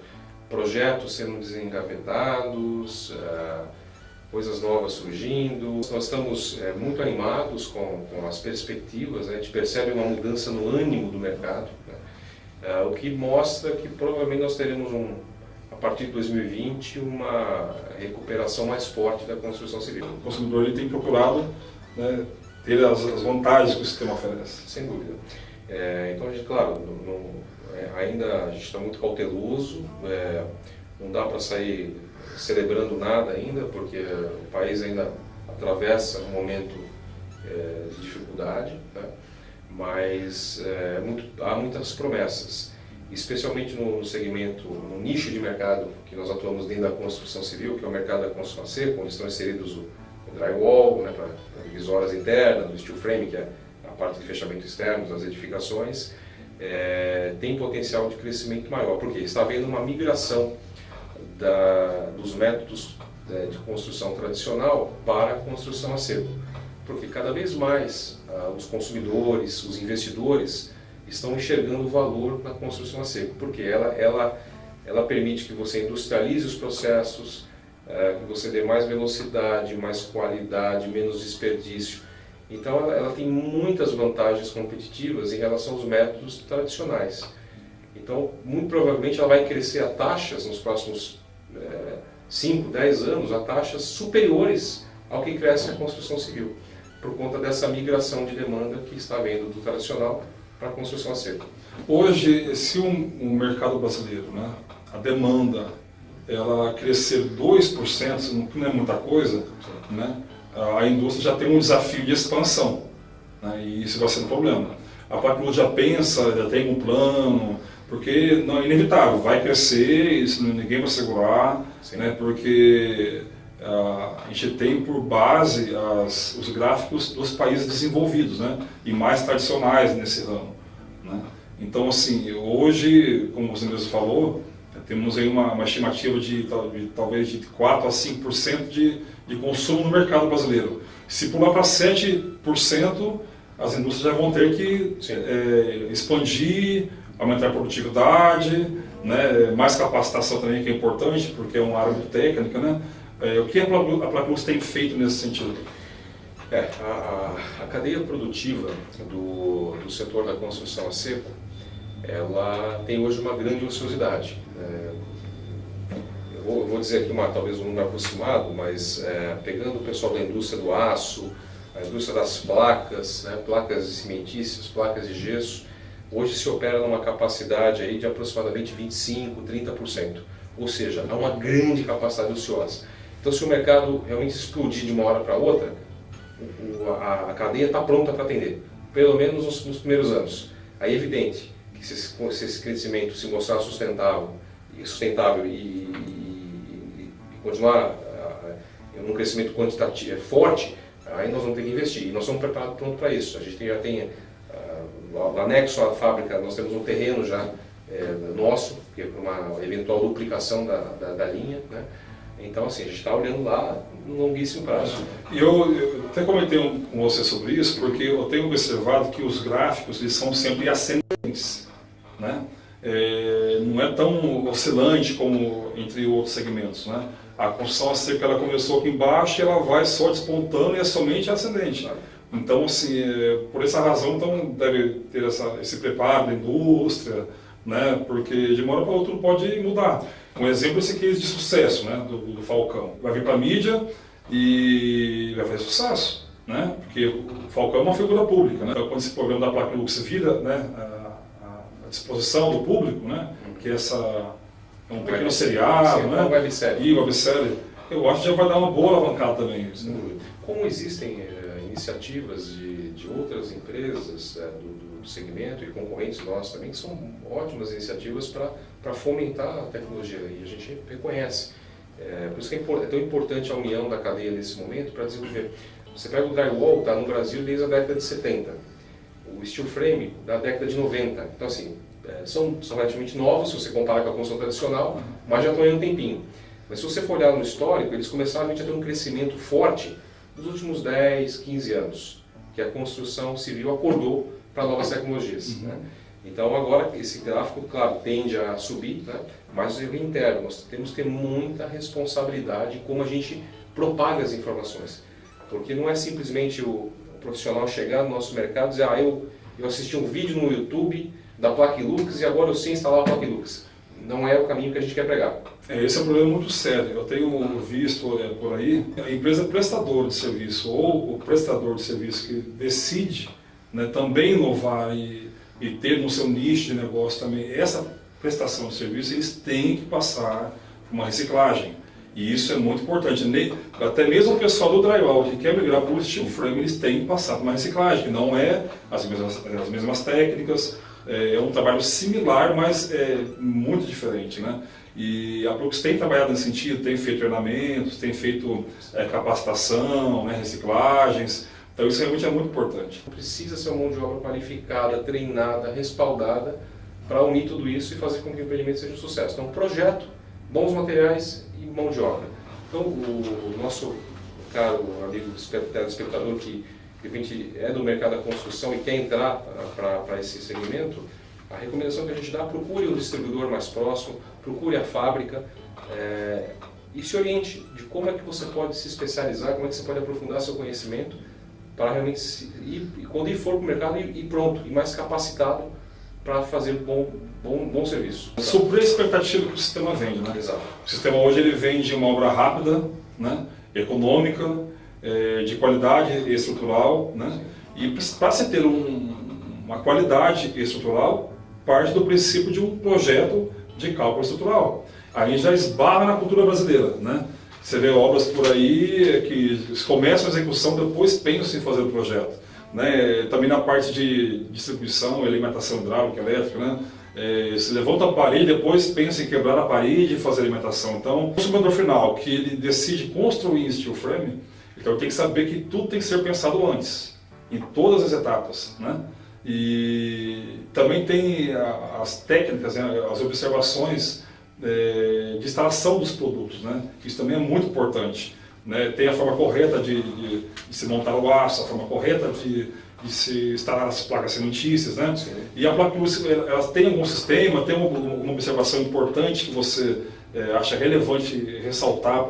projetos sendo desengavetados, coisas novas surgindo. Nós estamos muito animados com as perspectivas, né? A gente percebe uma mudança no ânimo do mercado, né? O que mostra que provavelmente nós teremos, a partir de 2020, uma recuperação mais forte da construção civil. O consumidor ele tem procurado, né, ter as vantagens que o sistema oferece. Sem dúvida. Então, a gente, claro, ainda a gente está muito cauteloso, não dá para sair celebrando nada ainda, porque o país ainda atravessa um momento de dificuldade, né? Mas há muitas promessas, especialmente no segmento, no nicho de mercado que nós atuamos dentro da construção civil, que é o mercado da construção a seco, onde estão inseridos o drywall, né, para divisórias internas, o steel frame, que é a parte de fechamento externo das edificações, tem potencial de crescimento maior, porque está havendo uma migração dos métodos de construção tradicional para a construção a seco, porque cada vez mais os consumidores, os investidores estão enxergando o valor na construção a seco, porque ela permite que você industrialize os processos, que você dê mais velocidade, mais qualidade, menos desperdício. Então ela tem muitas vantagens competitivas em relação aos métodos tradicionais. Então, muito provavelmente ela vai crescer a taxas nos próximos 5, 10 anos, a taxas superiores ao que cresce a construção civil, por conta dessa migração de demanda que está havendo do tradicional para a construção a seco. Hoje, se um mercado brasileiro, né, a demanda ela crescer 2%, que não é muita coisa, né, a indústria já tem um desafio de expansão, né, e isso vai ser um problema. A Plaque Lux já pensa, já tem um plano, Porque não é inevitável, vai crescer, isso ninguém vai segurar, né? Porque a gente tem por base os gráficos dos países desenvolvidos, né? E mais tradicionais nesse ramo, né? Então, assim, hoje, como você mesmo falou, temos aí uma estimativa de talvez de 4 a 5% de consumo no mercado brasileiro. Se pular para 7%, as indústrias já vão ter que expandir, aumentar a produtividade, né? Mais capacitação também, que é importante, porque é uma área muito técnica, né? O que a Plaquelux tem feito nesse sentido? A cadeia produtiva do setor da construção a seco, ela tem hoje uma grande ociosidade. Eu vou dizer aqui talvez um número aproximado, mas pegando o pessoal da indústria do aço, a indústria das placas, né, placas cimentícias, placas de gesso, hoje se opera numa capacidade aí de aproximadamente 25%, 30%. Ou seja, há uma grande capacidade ociosa. Então, se o mercado realmente explodir de uma hora para outra, a cadeia está pronta para atender, pelo menos nos primeiros anos. Aí é evidente que se esse crescimento se mostrar sustentável e continuar num crescimento quantitativo forte, aí nós vamos ter que investir. E nós estamos preparados para isso. A gente já tem, anexo à fábrica, nós temos um terreno já nosso, que é para uma eventual duplicação da linha, né? Então, assim, a gente está olhando lá no longuíssimo prazo. E eu até comentei com você sobre isso, porque eu tenho observado que os gráficos eles são sempre ascendentes, né? Não é tão oscilante como entre outros segmentos, né? A construção a seco ela começou aqui embaixo e ela vai só despontando e é somente ascendente. Então, assim, por essa razão, então, deve ter esse preparo da indústria, né? Porque de uma hora para outra pode mudar. Um exemplo é esse case de sucesso, né? do Falcão. Vai vir para a mídia e vai fazer sucesso, né? Porque o Falcão é uma figura pública, né? Então, quando esse programa da Plaquelux vira, né, à disposição do público, né? Que é um pequeno seriado, né? Uma websérie. E websérie, eu acho que já vai dar uma boa alavancada também. Como existem iniciativas de outras empresas do segmento e concorrentes nossos também, que são ótimas iniciativas para fomentar a tecnologia, e a gente reconhece. Por isso que é tão importante a união da cadeia nesse momento para desenvolver. Você pega o drywall, está no Brasil desde a década de 70, o steel frame da década de 90, então assim, são relativamente novos se você comparar com a construção tradicional, mas já estão aí um tempinho. Mas se você for olhar no histórico, eles começaram a ter um crescimento forte nos últimos 10, 15 anos, que a construção civil acordou para novas tecnologias, né? Então agora esse gráfico, claro, tende a subir, né? Mas eu reitero, nós temos que ter muita responsabilidade em como a gente propaga as informações, porque não é simplesmente o profissional chegar no nosso mercado e dizer, eu assisti um vídeo no YouTube da Plaquelux e agora eu sei instalar a Plaquelux. Não é o caminho que a gente quer pregar. Esse é um problema muito sério. Eu tenho visto por aí, a empresa prestadora de serviço ou o prestador de serviço que decide, né, também inovar e ter no seu nicho de negócio também essa prestação de serviço, eles têm que passar por uma reciclagem. E isso é muito importante. Até mesmo o pessoal do drywall que quer migrar para o steel frame, eles têm que passar por uma reciclagem, que não é as mesmas técnicas. É um trabalho similar, mas muito diferente, né? E a Plaquelux tem trabalhado nesse sentido, tem feito treinamentos, tem feito capacitação, né, reciclagens. Então isso realmente é muito importante. Precisa ser uma mão de obra qualificada, treinada, respaldada para unir tudo isso e fazer com que o empreendimento seja um sucesso. Então, projeto, bons materiais e mão de obra. Então, o nosso caro amigo telespectador que de repente é do mercado da construção e quer entrar para esse segmento, a recomendação que a gente dá, procure um distribuidor mais próximo, procure a fábrica e se oriente de como é que você pode se especializar, como é que você pode aprofundar seu conhecimento para realmente e quando ele for para o mercado ir pronto e mais capacitado para fazer bom serviço. Suprir a expectativa que o sistema vende, né? Exato. O sistema hoje ele vende uma obra rápida, né? Econômica, de qualidade estrutural, né? E para se ter uma qualidade estrutural, parte do princípio de um projeto de cálculo estrutural. A gente já esbarra na cultura brasileira, né? Você vê obras por aí que começam a execução, depois pensam em fazer o projeto, né? Também na parte de distribuição, alimentação hidráulica, elétrica, né? se levanta a parede, depois pensa em quebrar a parede e fazer alimentação. Então, o consumidor final que ele decide construir em steel frame, então tem que saber que tudo tem que ser pensado antes, em todas as etapas, né? E também tem as técnicas, né, as observações de instalação dos produtos, né? Isso também é muito importante, né? Tem a forma correta de se montar o aço, a forma correta de se instalar as placas cimentícias, né? Sim. E a placa luz, ela tem algum sistema, tem uma observação importante que você acha relevante ressaltar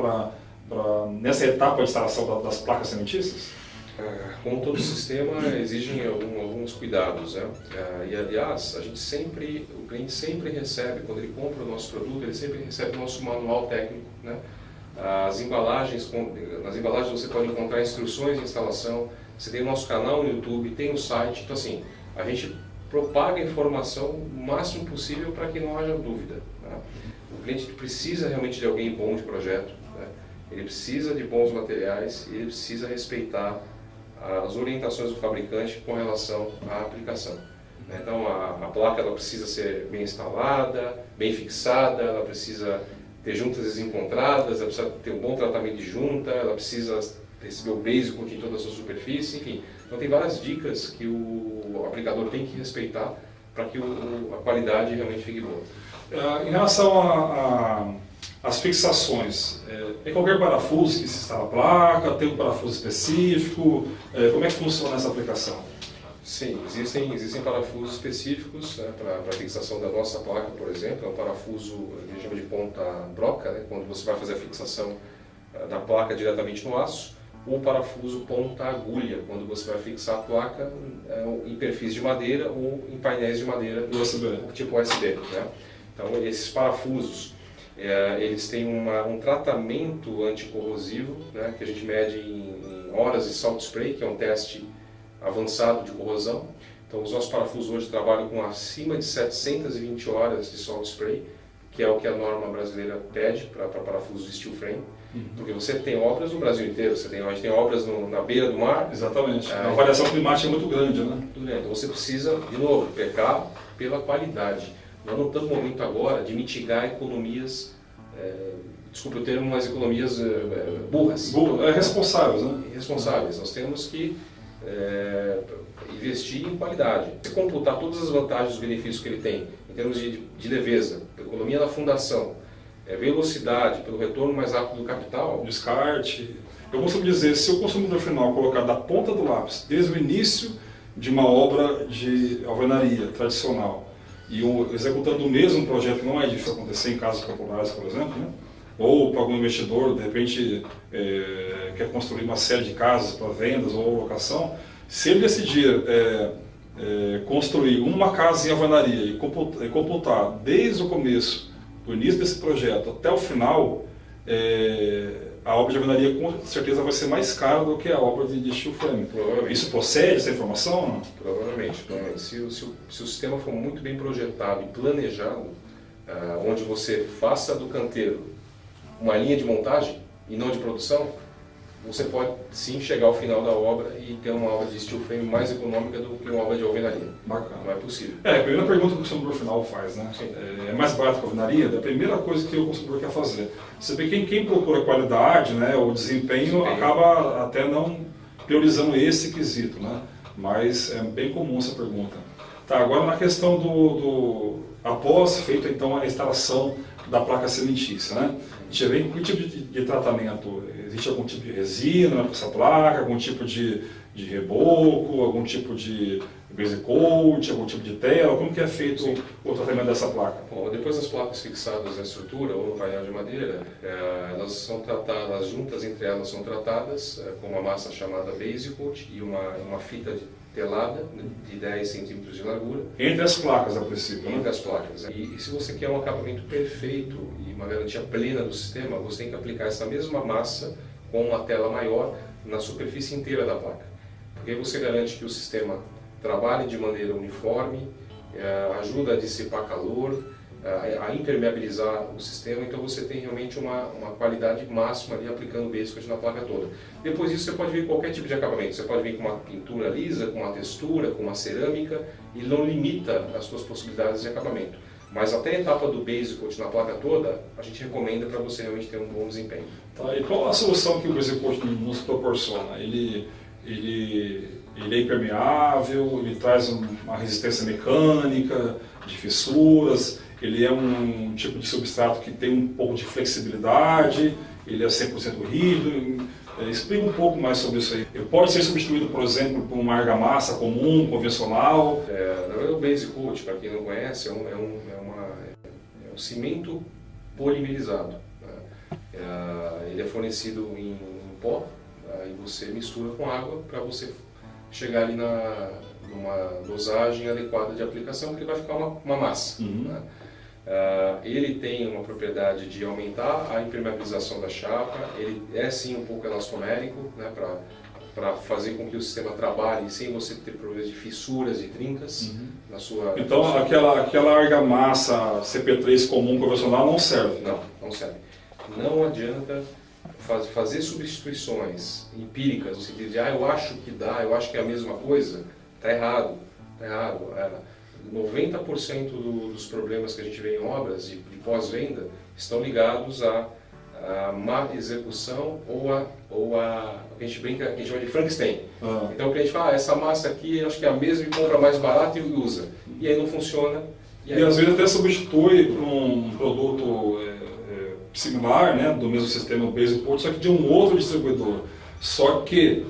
nessa etapa de instalação das placas cimentícias? Como todo sistema, exigem alguns cuidados, né? E aliás, o cliente sempre recebe, quando ele compra o nosso produto, ele sempre recebe o nosso manual técnico, né? Nas embalagens você pode encontrar instruções de instalação, você tem o nosso canal no YouTube, tem o site, então assim, a gente propaga a informação o máximo possível para que não haja dúvida, né? O cliente precisa realmente de alguém bom de projeto, né? Ele precisa de bons materiais e ele precisa respeitar as orientações do fabricante com relação à aplicação. Então a placa ela precisa ser bem instalada, bem fixada, ela precisa ter juntas desencontradas, ela precisa ter um bom tratamento de junta, ela precisa receber o base coat em toda a sua superfície, enfim. Então tem várias dicas que o aplicador tem que respeitar para que a qualidade realmente fique boa. Em relação às fixações, é qualquer parafuso que se instala a placa, tem um parafuso específico, como é que funciona essa aplicação? Sim, existem parafusos específicos, né, para a fixação da nossa placa, por exemplo. É um parafuso que a gente chama de ponta broca, né, quando você vai fazer a fixação da placa diretamente no aço, ou parafuso ponta agulha, quando você vai fixar a placa em perfis de madeira ou em painéis de madeira tipo USB. Né? Então esses parafusos eles têm um tratamento anticorrosivo, né, que a gente mede em horas de salt spray, que é um teste avançado de corrosão. Então os nossos parafusos hoje trabalham com acima de 720 horas de salt spray, que é o que a norma brasileira pede para parafusos steel frame. Porque você tem obras no Brasil inteiro, a gente tem obras na beira do mar. Exatamente, a variação climática é muito grande, né? Então você precisa, de novo, pecar pela qualidade. Nós não estamos no momento agora de mitigar economias, desculpe o termo, mas economias burras. Responsáveis, né? Irresponsáveis. Nós temos que investir em qualidade. Se computar todas as vantagens e os benefícios que ele tem, em termos de leveza, economia na fundação, velocidade, pelo retorno mais rápido do capital. Descarte. Eu costumo dizer, se o consumidor final colocar da ponta do lápis, desde o início de uma obra de alvenaria tradicional, e executando o mesmo projeto, que não é difícil acontecer em casas populares, por exemplo, né? Ou para algum investidor, de repente, quer construir uma série de casas para vendas ou locação, se ele decidir construir uma casa em alvenaria e computar desde o começo, do início desse projeto até o final, a obra de alvenaria com certeza vai ser mais cara do que a obra de steel frame. Isso procede, essa informação? Não? Provavelmente. Se o sistema for muito bem projetado e planejado, onde você faça do canteiro uma linha de montagem e não de produção, você pode sim chegar ao final da obra e ter uma obra de steel frame mais econômica do que uma obra de alvenaria. Bacana. Não é possível. A primeira pergunta que o consumidor final faz, né? É mais barato que a alvenaria? É a primeira coisa que o consumidor quer fazer. Você vê que quem procura qualidade, né, o desempenho acaba até não priorizando esse quesito, né? Mas é bem comum essa pergunta. Tá, agora na questão após feita então a instalação da placa cimentícia, né? A gente vê que tipo de tratamento? Existe algum tipo de resina para essa placa, algum tipo de reboco, algum tipo de base coat, algum tipo de tela? Como que é feito o tratamento dessa placa? Bom, depois das placas fixadas na estrutura ou no painel de madeira, elas são tratadas, as juntas entre elas são tratadas com uma massa chamada base coat e uma fita telada de 10 centímetros de largura. Entre as placas, a princípio. Entre as placas. E se você quer um acabamento perfeito e uma garantia plena do sistema, você tem que aplicar essa mesma massa com uma tela maior na superfície inteira da placa. Porque aí você garante que o sistema trabalhe de maneira uniforme, ajuda a dissipar calor, a impermeabilizar o sistema, então você tem realmente uma qualidade máxima ali aplicando o base coat na placa toda. Depois disso você pode vir com qualquer tipo de acabamento, você pode vir com uma pintura lisa, com uma textura, com uma cerâmica, e não limita as suas possibilidades de acabamento. Mas até a etapa do base coat na placa toda, a gente recomenda para você realmente ter um bom desempenho. Tá, e qual a solução que o base coat nos proporciona? Ele é impermeável, ele traz uma resistência mecânica, de fissuras, ele é um tipo de substrato que tem um pouco de flexibilidade, ele é 100% rígido. Explica um pouco mais sobre isso aí. Ele pode ser substituído, por exemplo, por uma argamassa comum, convencional? Na verdade, o base coat, para quem não conhece, é um cimento polimerizado. Ele é fornecido em pó, e você mistura com água para você chegar ali numa dosagem adequada de aplicação, porque vai ficar uma massa. Né? Ele tem uma propriedade de aumentar a impermeabilização da chapa, ele é sim um pouco elastomérico, né, para fazer com que o sistema trabalhe sem você ter problemas de fissuras e trincas na sua... Então aquela argamassa CP3 comum convencional não serve? Não serve. Não adianta fazer substituições empíricas, no sentido de eu acho que dá, eu acho que é a mesma coisa. Está errado. 90% dos problemas que a gente vê em obras de pós-venda estão ligados à má execução ou a gente brinca, a gente chama de Frankenstein. Então o cliente fala, essa massa aqui acho que é a mesma e compra mais barato e usa. E aí não funciona. E às vezes até substitui por um produto similar, né, do mesmo sistema base coat, só que de um outro distribuidor. Só que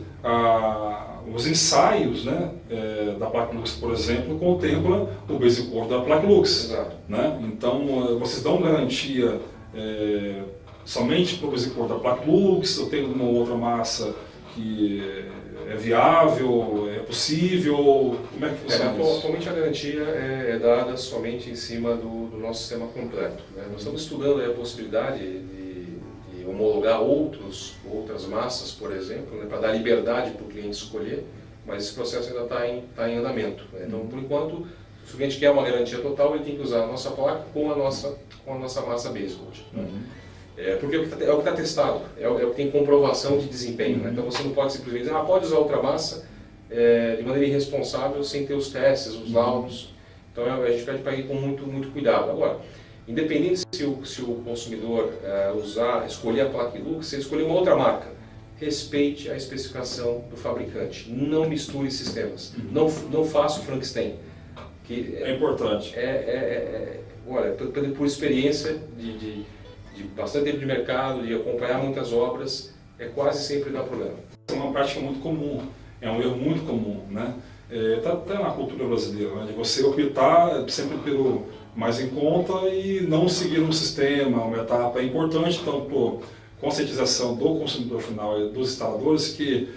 os ensaios, né, da Plaque Lux, por exemplo, contemplam o base coat da Plaque Lux. Exato. Né? Então vocês dão garantia somente para o base coat da Plaque Lux, ou tem uma outra massa que é viável, é possível? Como é que funciona isso? Atualmente a garantia é dada somente em cima do nosso sistema completo. Né? Nós estamos estudando a possibilidade de homologar outras massas, por exemplo, né, para dar liberdade para o cliente escolher, mas esse processo ainda está em andamento. Né? Então, por enquanto, se o cliente quer uma garantia total, ele tem que usar a nossa placa com a nossa massa base coat. Porque é o que está testado, é o que tem comprovação de desempenho. Né? Então você não pode simplesmente dizer, pode usar outra massa de maneira irresponsável, sem ter os testes, os laudos. Então a gente pede para ir com muito cuidado. Agora, independente se o consumidor escolher a Plaque Lux, se ele escolher uma outra marca, respeite a especificação do fabricante. Não misture sistemas. Não faça o Frankenstein. Que é importante. Olha, por experiência de bastante tempo de mercado, de acompanhar muitas obras, quase sempre dá problema. É uma prática muito comum, é um erro muito comum, né? Tá na cultura brasileira, né? De você optar sempre pelo mais em conta e não seguir um sistema, uma etapa. É importante, então, por conscientização do consumidor final e dos instaladores, que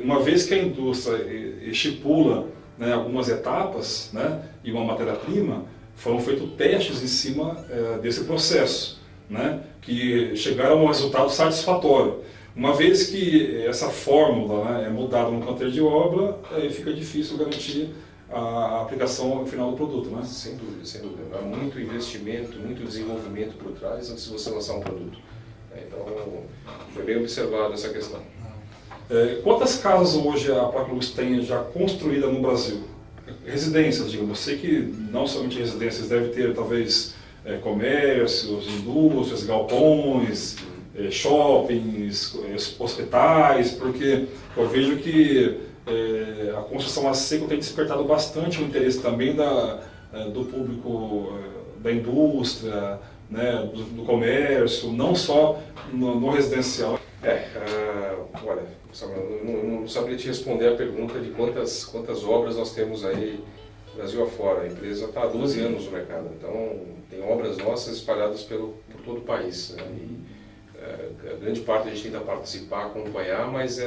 uma vez que a indústria estipula, né, algumas etapas, né, e uma matéria-prima, foram feitos testes em cima desse processo, né, que chegaram a um resultado satisfatório. Uma vez que essa fórmula, né, é mudada no canteiro de obra, fica difícil garantir a aplicação final do produto, né? Sem dúvida, sem dúvida. Há muito investimento, muito desenvolvimento por trás antes de você lançar um produto. Então, foi bem observada essa questão. Quantas casas hoje a Plaque Lux tem já construída no Brasil? Residências, digamos. Eu sei que não somente residências, deve ter talvez comércios, indústrias, galpões, shoppings, hospitais, porque eu vejo que a construção a seco tem despertado bastante o interesse também do público da indústria, né, do comércio, não só no residencial. Olha, não saberia te responder a pergunta de quantas obras nós temos aí Brasil afora. A empresa está há 12 anos no mercado, então tem obras nossas espalhadas por todo o país. Né? A grande parte a gente tenta participar, acompanhar, mas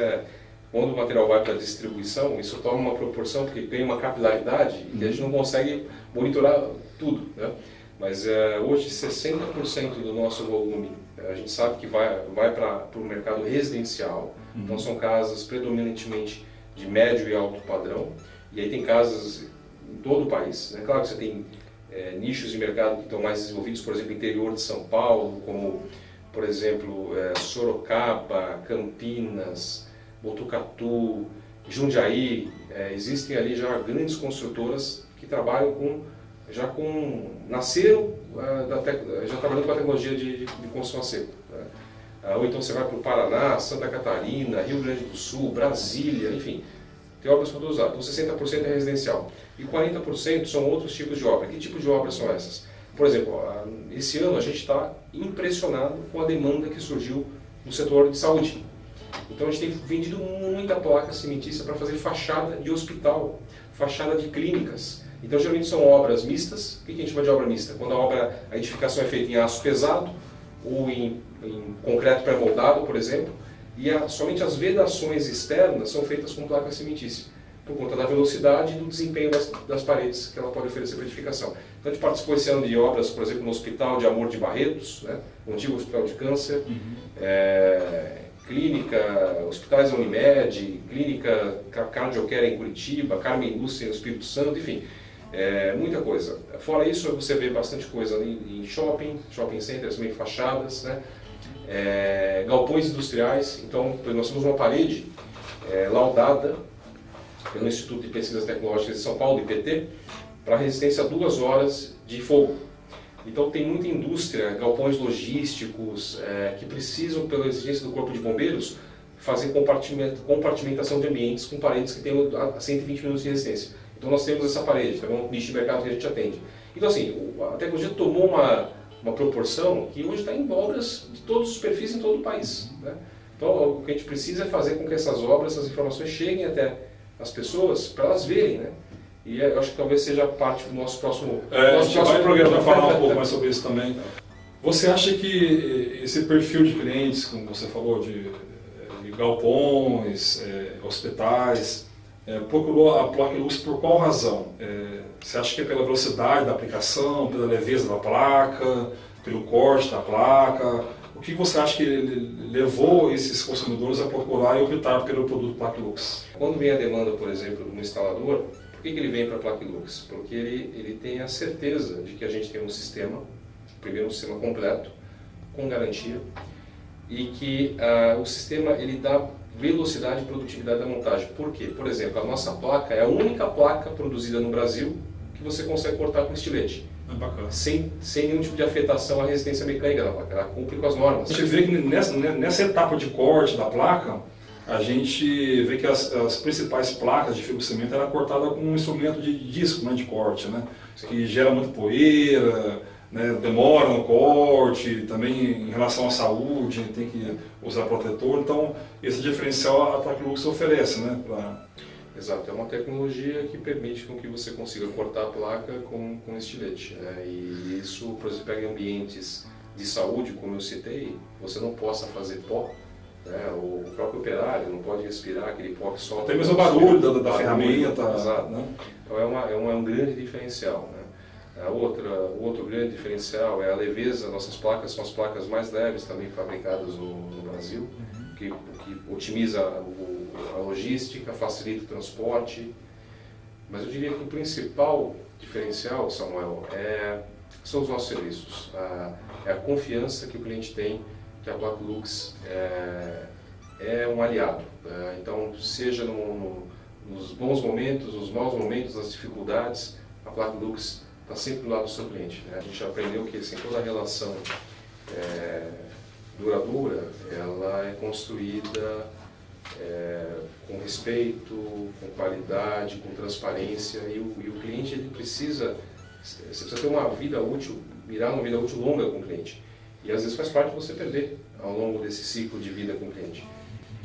quando o material vai para a distribuição, isso toma uma proporção, porque tem uma capilaridade e a gente não consegue monitorar tudo. Né? Mas hoje 60% do nosso volume a gente sabe que vai para o mercado residencial, então são casas predominantemente de médio e alto padrão, e aí tem casas em todo o país. Né? Claro que você tem nichos de mercado que estão mais desenvolvidos, por exemplo, interior de São Paulo, como, por exemplo, Sorocaba, Campinas, Botucatu, Jundiaí. Existem ali já grandes construtoras que trabalham nasceram já trabalhando com a tecnologia de construção a seco, né? Ou então você vai para o Paraná, Santa Catarina, Rio Grande do Sul, Brasília, enfim, tem obras para todos os lados. Então 60% é residencial e 40% são outros tipos de obra. Que tipo de obras são essas? Por exemplo, esse ano a gente está impressionado com a demanda que surgiu no setor de saúde. Então a gente tem vendido muita placa cimentícia para fazer fachada de hospital, fachada de clínicas. Então geralmente são obras mistas. O que a gente chama de obra mista? Quando a edificação é feita em aço pesado ou em concreto pré-moldado, por exemplo, e somente as vedações externas são feitas com placa cimentícia, por conta da velocidade e do desempenho das paredes que ela pode oferecer para a edificação. Então a gente participou esse ano de obras, por exemplo, no Hospital de Amor de Barretos, né, o antigo Hospital de Câncer, clínica, hospitais da Unimed, clínica Cardiocare em Curitiba, Carmen Lúcia no Espírito Santo, enfim, muita coisa. Fora isso, você vê bastante coisa ali em shopping centers, meio fachadas, né? Galpões industriais. Então, nós temos uma parede laudada pelo Instituto de Pesquisas Tecnológicas de São Paulo, IPT, para resistência a 2 horas de fogo. Então tem muita indústria, galpões logísticos, que precisam, pela exigência do Corpo de Bombeiros, fazer compartimentação de ambientes com paredes que têm a 120 minutos de resistência. Então nós temos essa parede, é um nicho de mercado que a gente atende. Então assim, a tecnologia tomou uma proporção que hoje está em obras de todos os perfis em todo o país, né? Então o que a gente precisa é fazer com que essas obras, essas informações cheguem até as pessoas para elas verem, né? E eu acho que talvez seja parte do nosso próximo programa. Vai falar um pouco mais sobre isso também. Você acha que esse perfil de clientes, como você falou, de galpões, hospitais, procurou a Plocklux por qual razão? Você acha que é pela velocidade da aplicação, pela leveza da placa, pelo corte da placa? O que você acha que levou esses consumidores a procurar e optar pelo produto Plocklux? Quando vem a demanda, por exemplo, de um instalador, por que ele vem para a Plocklux? Porque ele tem a certeza de que a gente tem um sistema, primeiro um sistema completo, com garantia, e que o sistema ele dá velocidade e produtividade da montagem. Por quê? Por exemplo, a nossa placa é a única placa produzida no Brasil que você consegue cortar com estilete. Sem nenhum tipo de afetação à resistência mecânica da placa, ela cumpre com as normas. A gente vê que nessa etapa de corte da placa, a gente vê que as principais placas de fibrocimento eram cortadas com um instrumento de disco, né, de corte, né, que gera muita poeira, né, demora no corte, também em relação à saúde, tem que usar protetor. Então, esse diferencial a Plocklux oferece, né? Exato, é uma tecnologia que permite com que você consiga cortar a placa com estilete, né? E isso, por exemplo, pega em ambientes de saúde, como eu citei, você não possa fazer pó, né? O próprio operário não pode respirar aquele pó que solta. Tem mesmo o barulho da ferramenta. Exato, né? Então é um grande diferencial, né? O outro grande diferencial é a leveza. Nossas placas são as placas mais leves também fabricadas no Brasil, que otimiza a logística, facilita o transporte. Mas eu diria que o principal diferencial, Samuel, são os nossos serviços. É a confiança que o cliente tem que a Plocklux é um aliado. Então, seja nos bons momentos, nos maus momentos, nas dificuldades, a Plocklux está sempre do lado do seu cliente, né? A gente aprendeu que assim, toda relação duradoura, ela é construída com respeito, com qualidade, com transparência, e o cliente ele você precisa ter uma vida útil, mirar uma vida útil longa com o cliente. E às vezes faz parte você perder ao longo desse ciclo de vida com o cliente.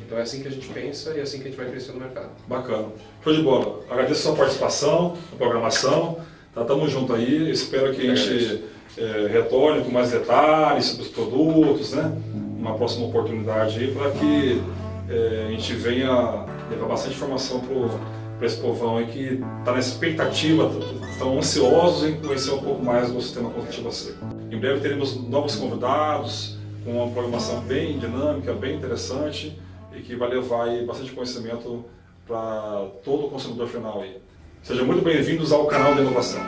Então é assim que a gente pensa e é assim que a gente vai crescer no mercado. Bacana. Show de bola. Agradeço a sua participação na programação. Estamos juntos aí. Espero que a gente retorne com mais detalhes sobre os produtos, né? Uma próxima oportunidade aí para que a gente venha levar bastante informação para esse povão aí que está na expectativa, estão ansiosos em conhecer um pouco mais do sistema construtivo a seco. Em breve teremos novos convidados com uma programação bem dinâmica, bem interessante e que vai levar aí bastante conhecimento para todo o consumidor final aí. Sejam muito bem-vindos ao canal de inovação.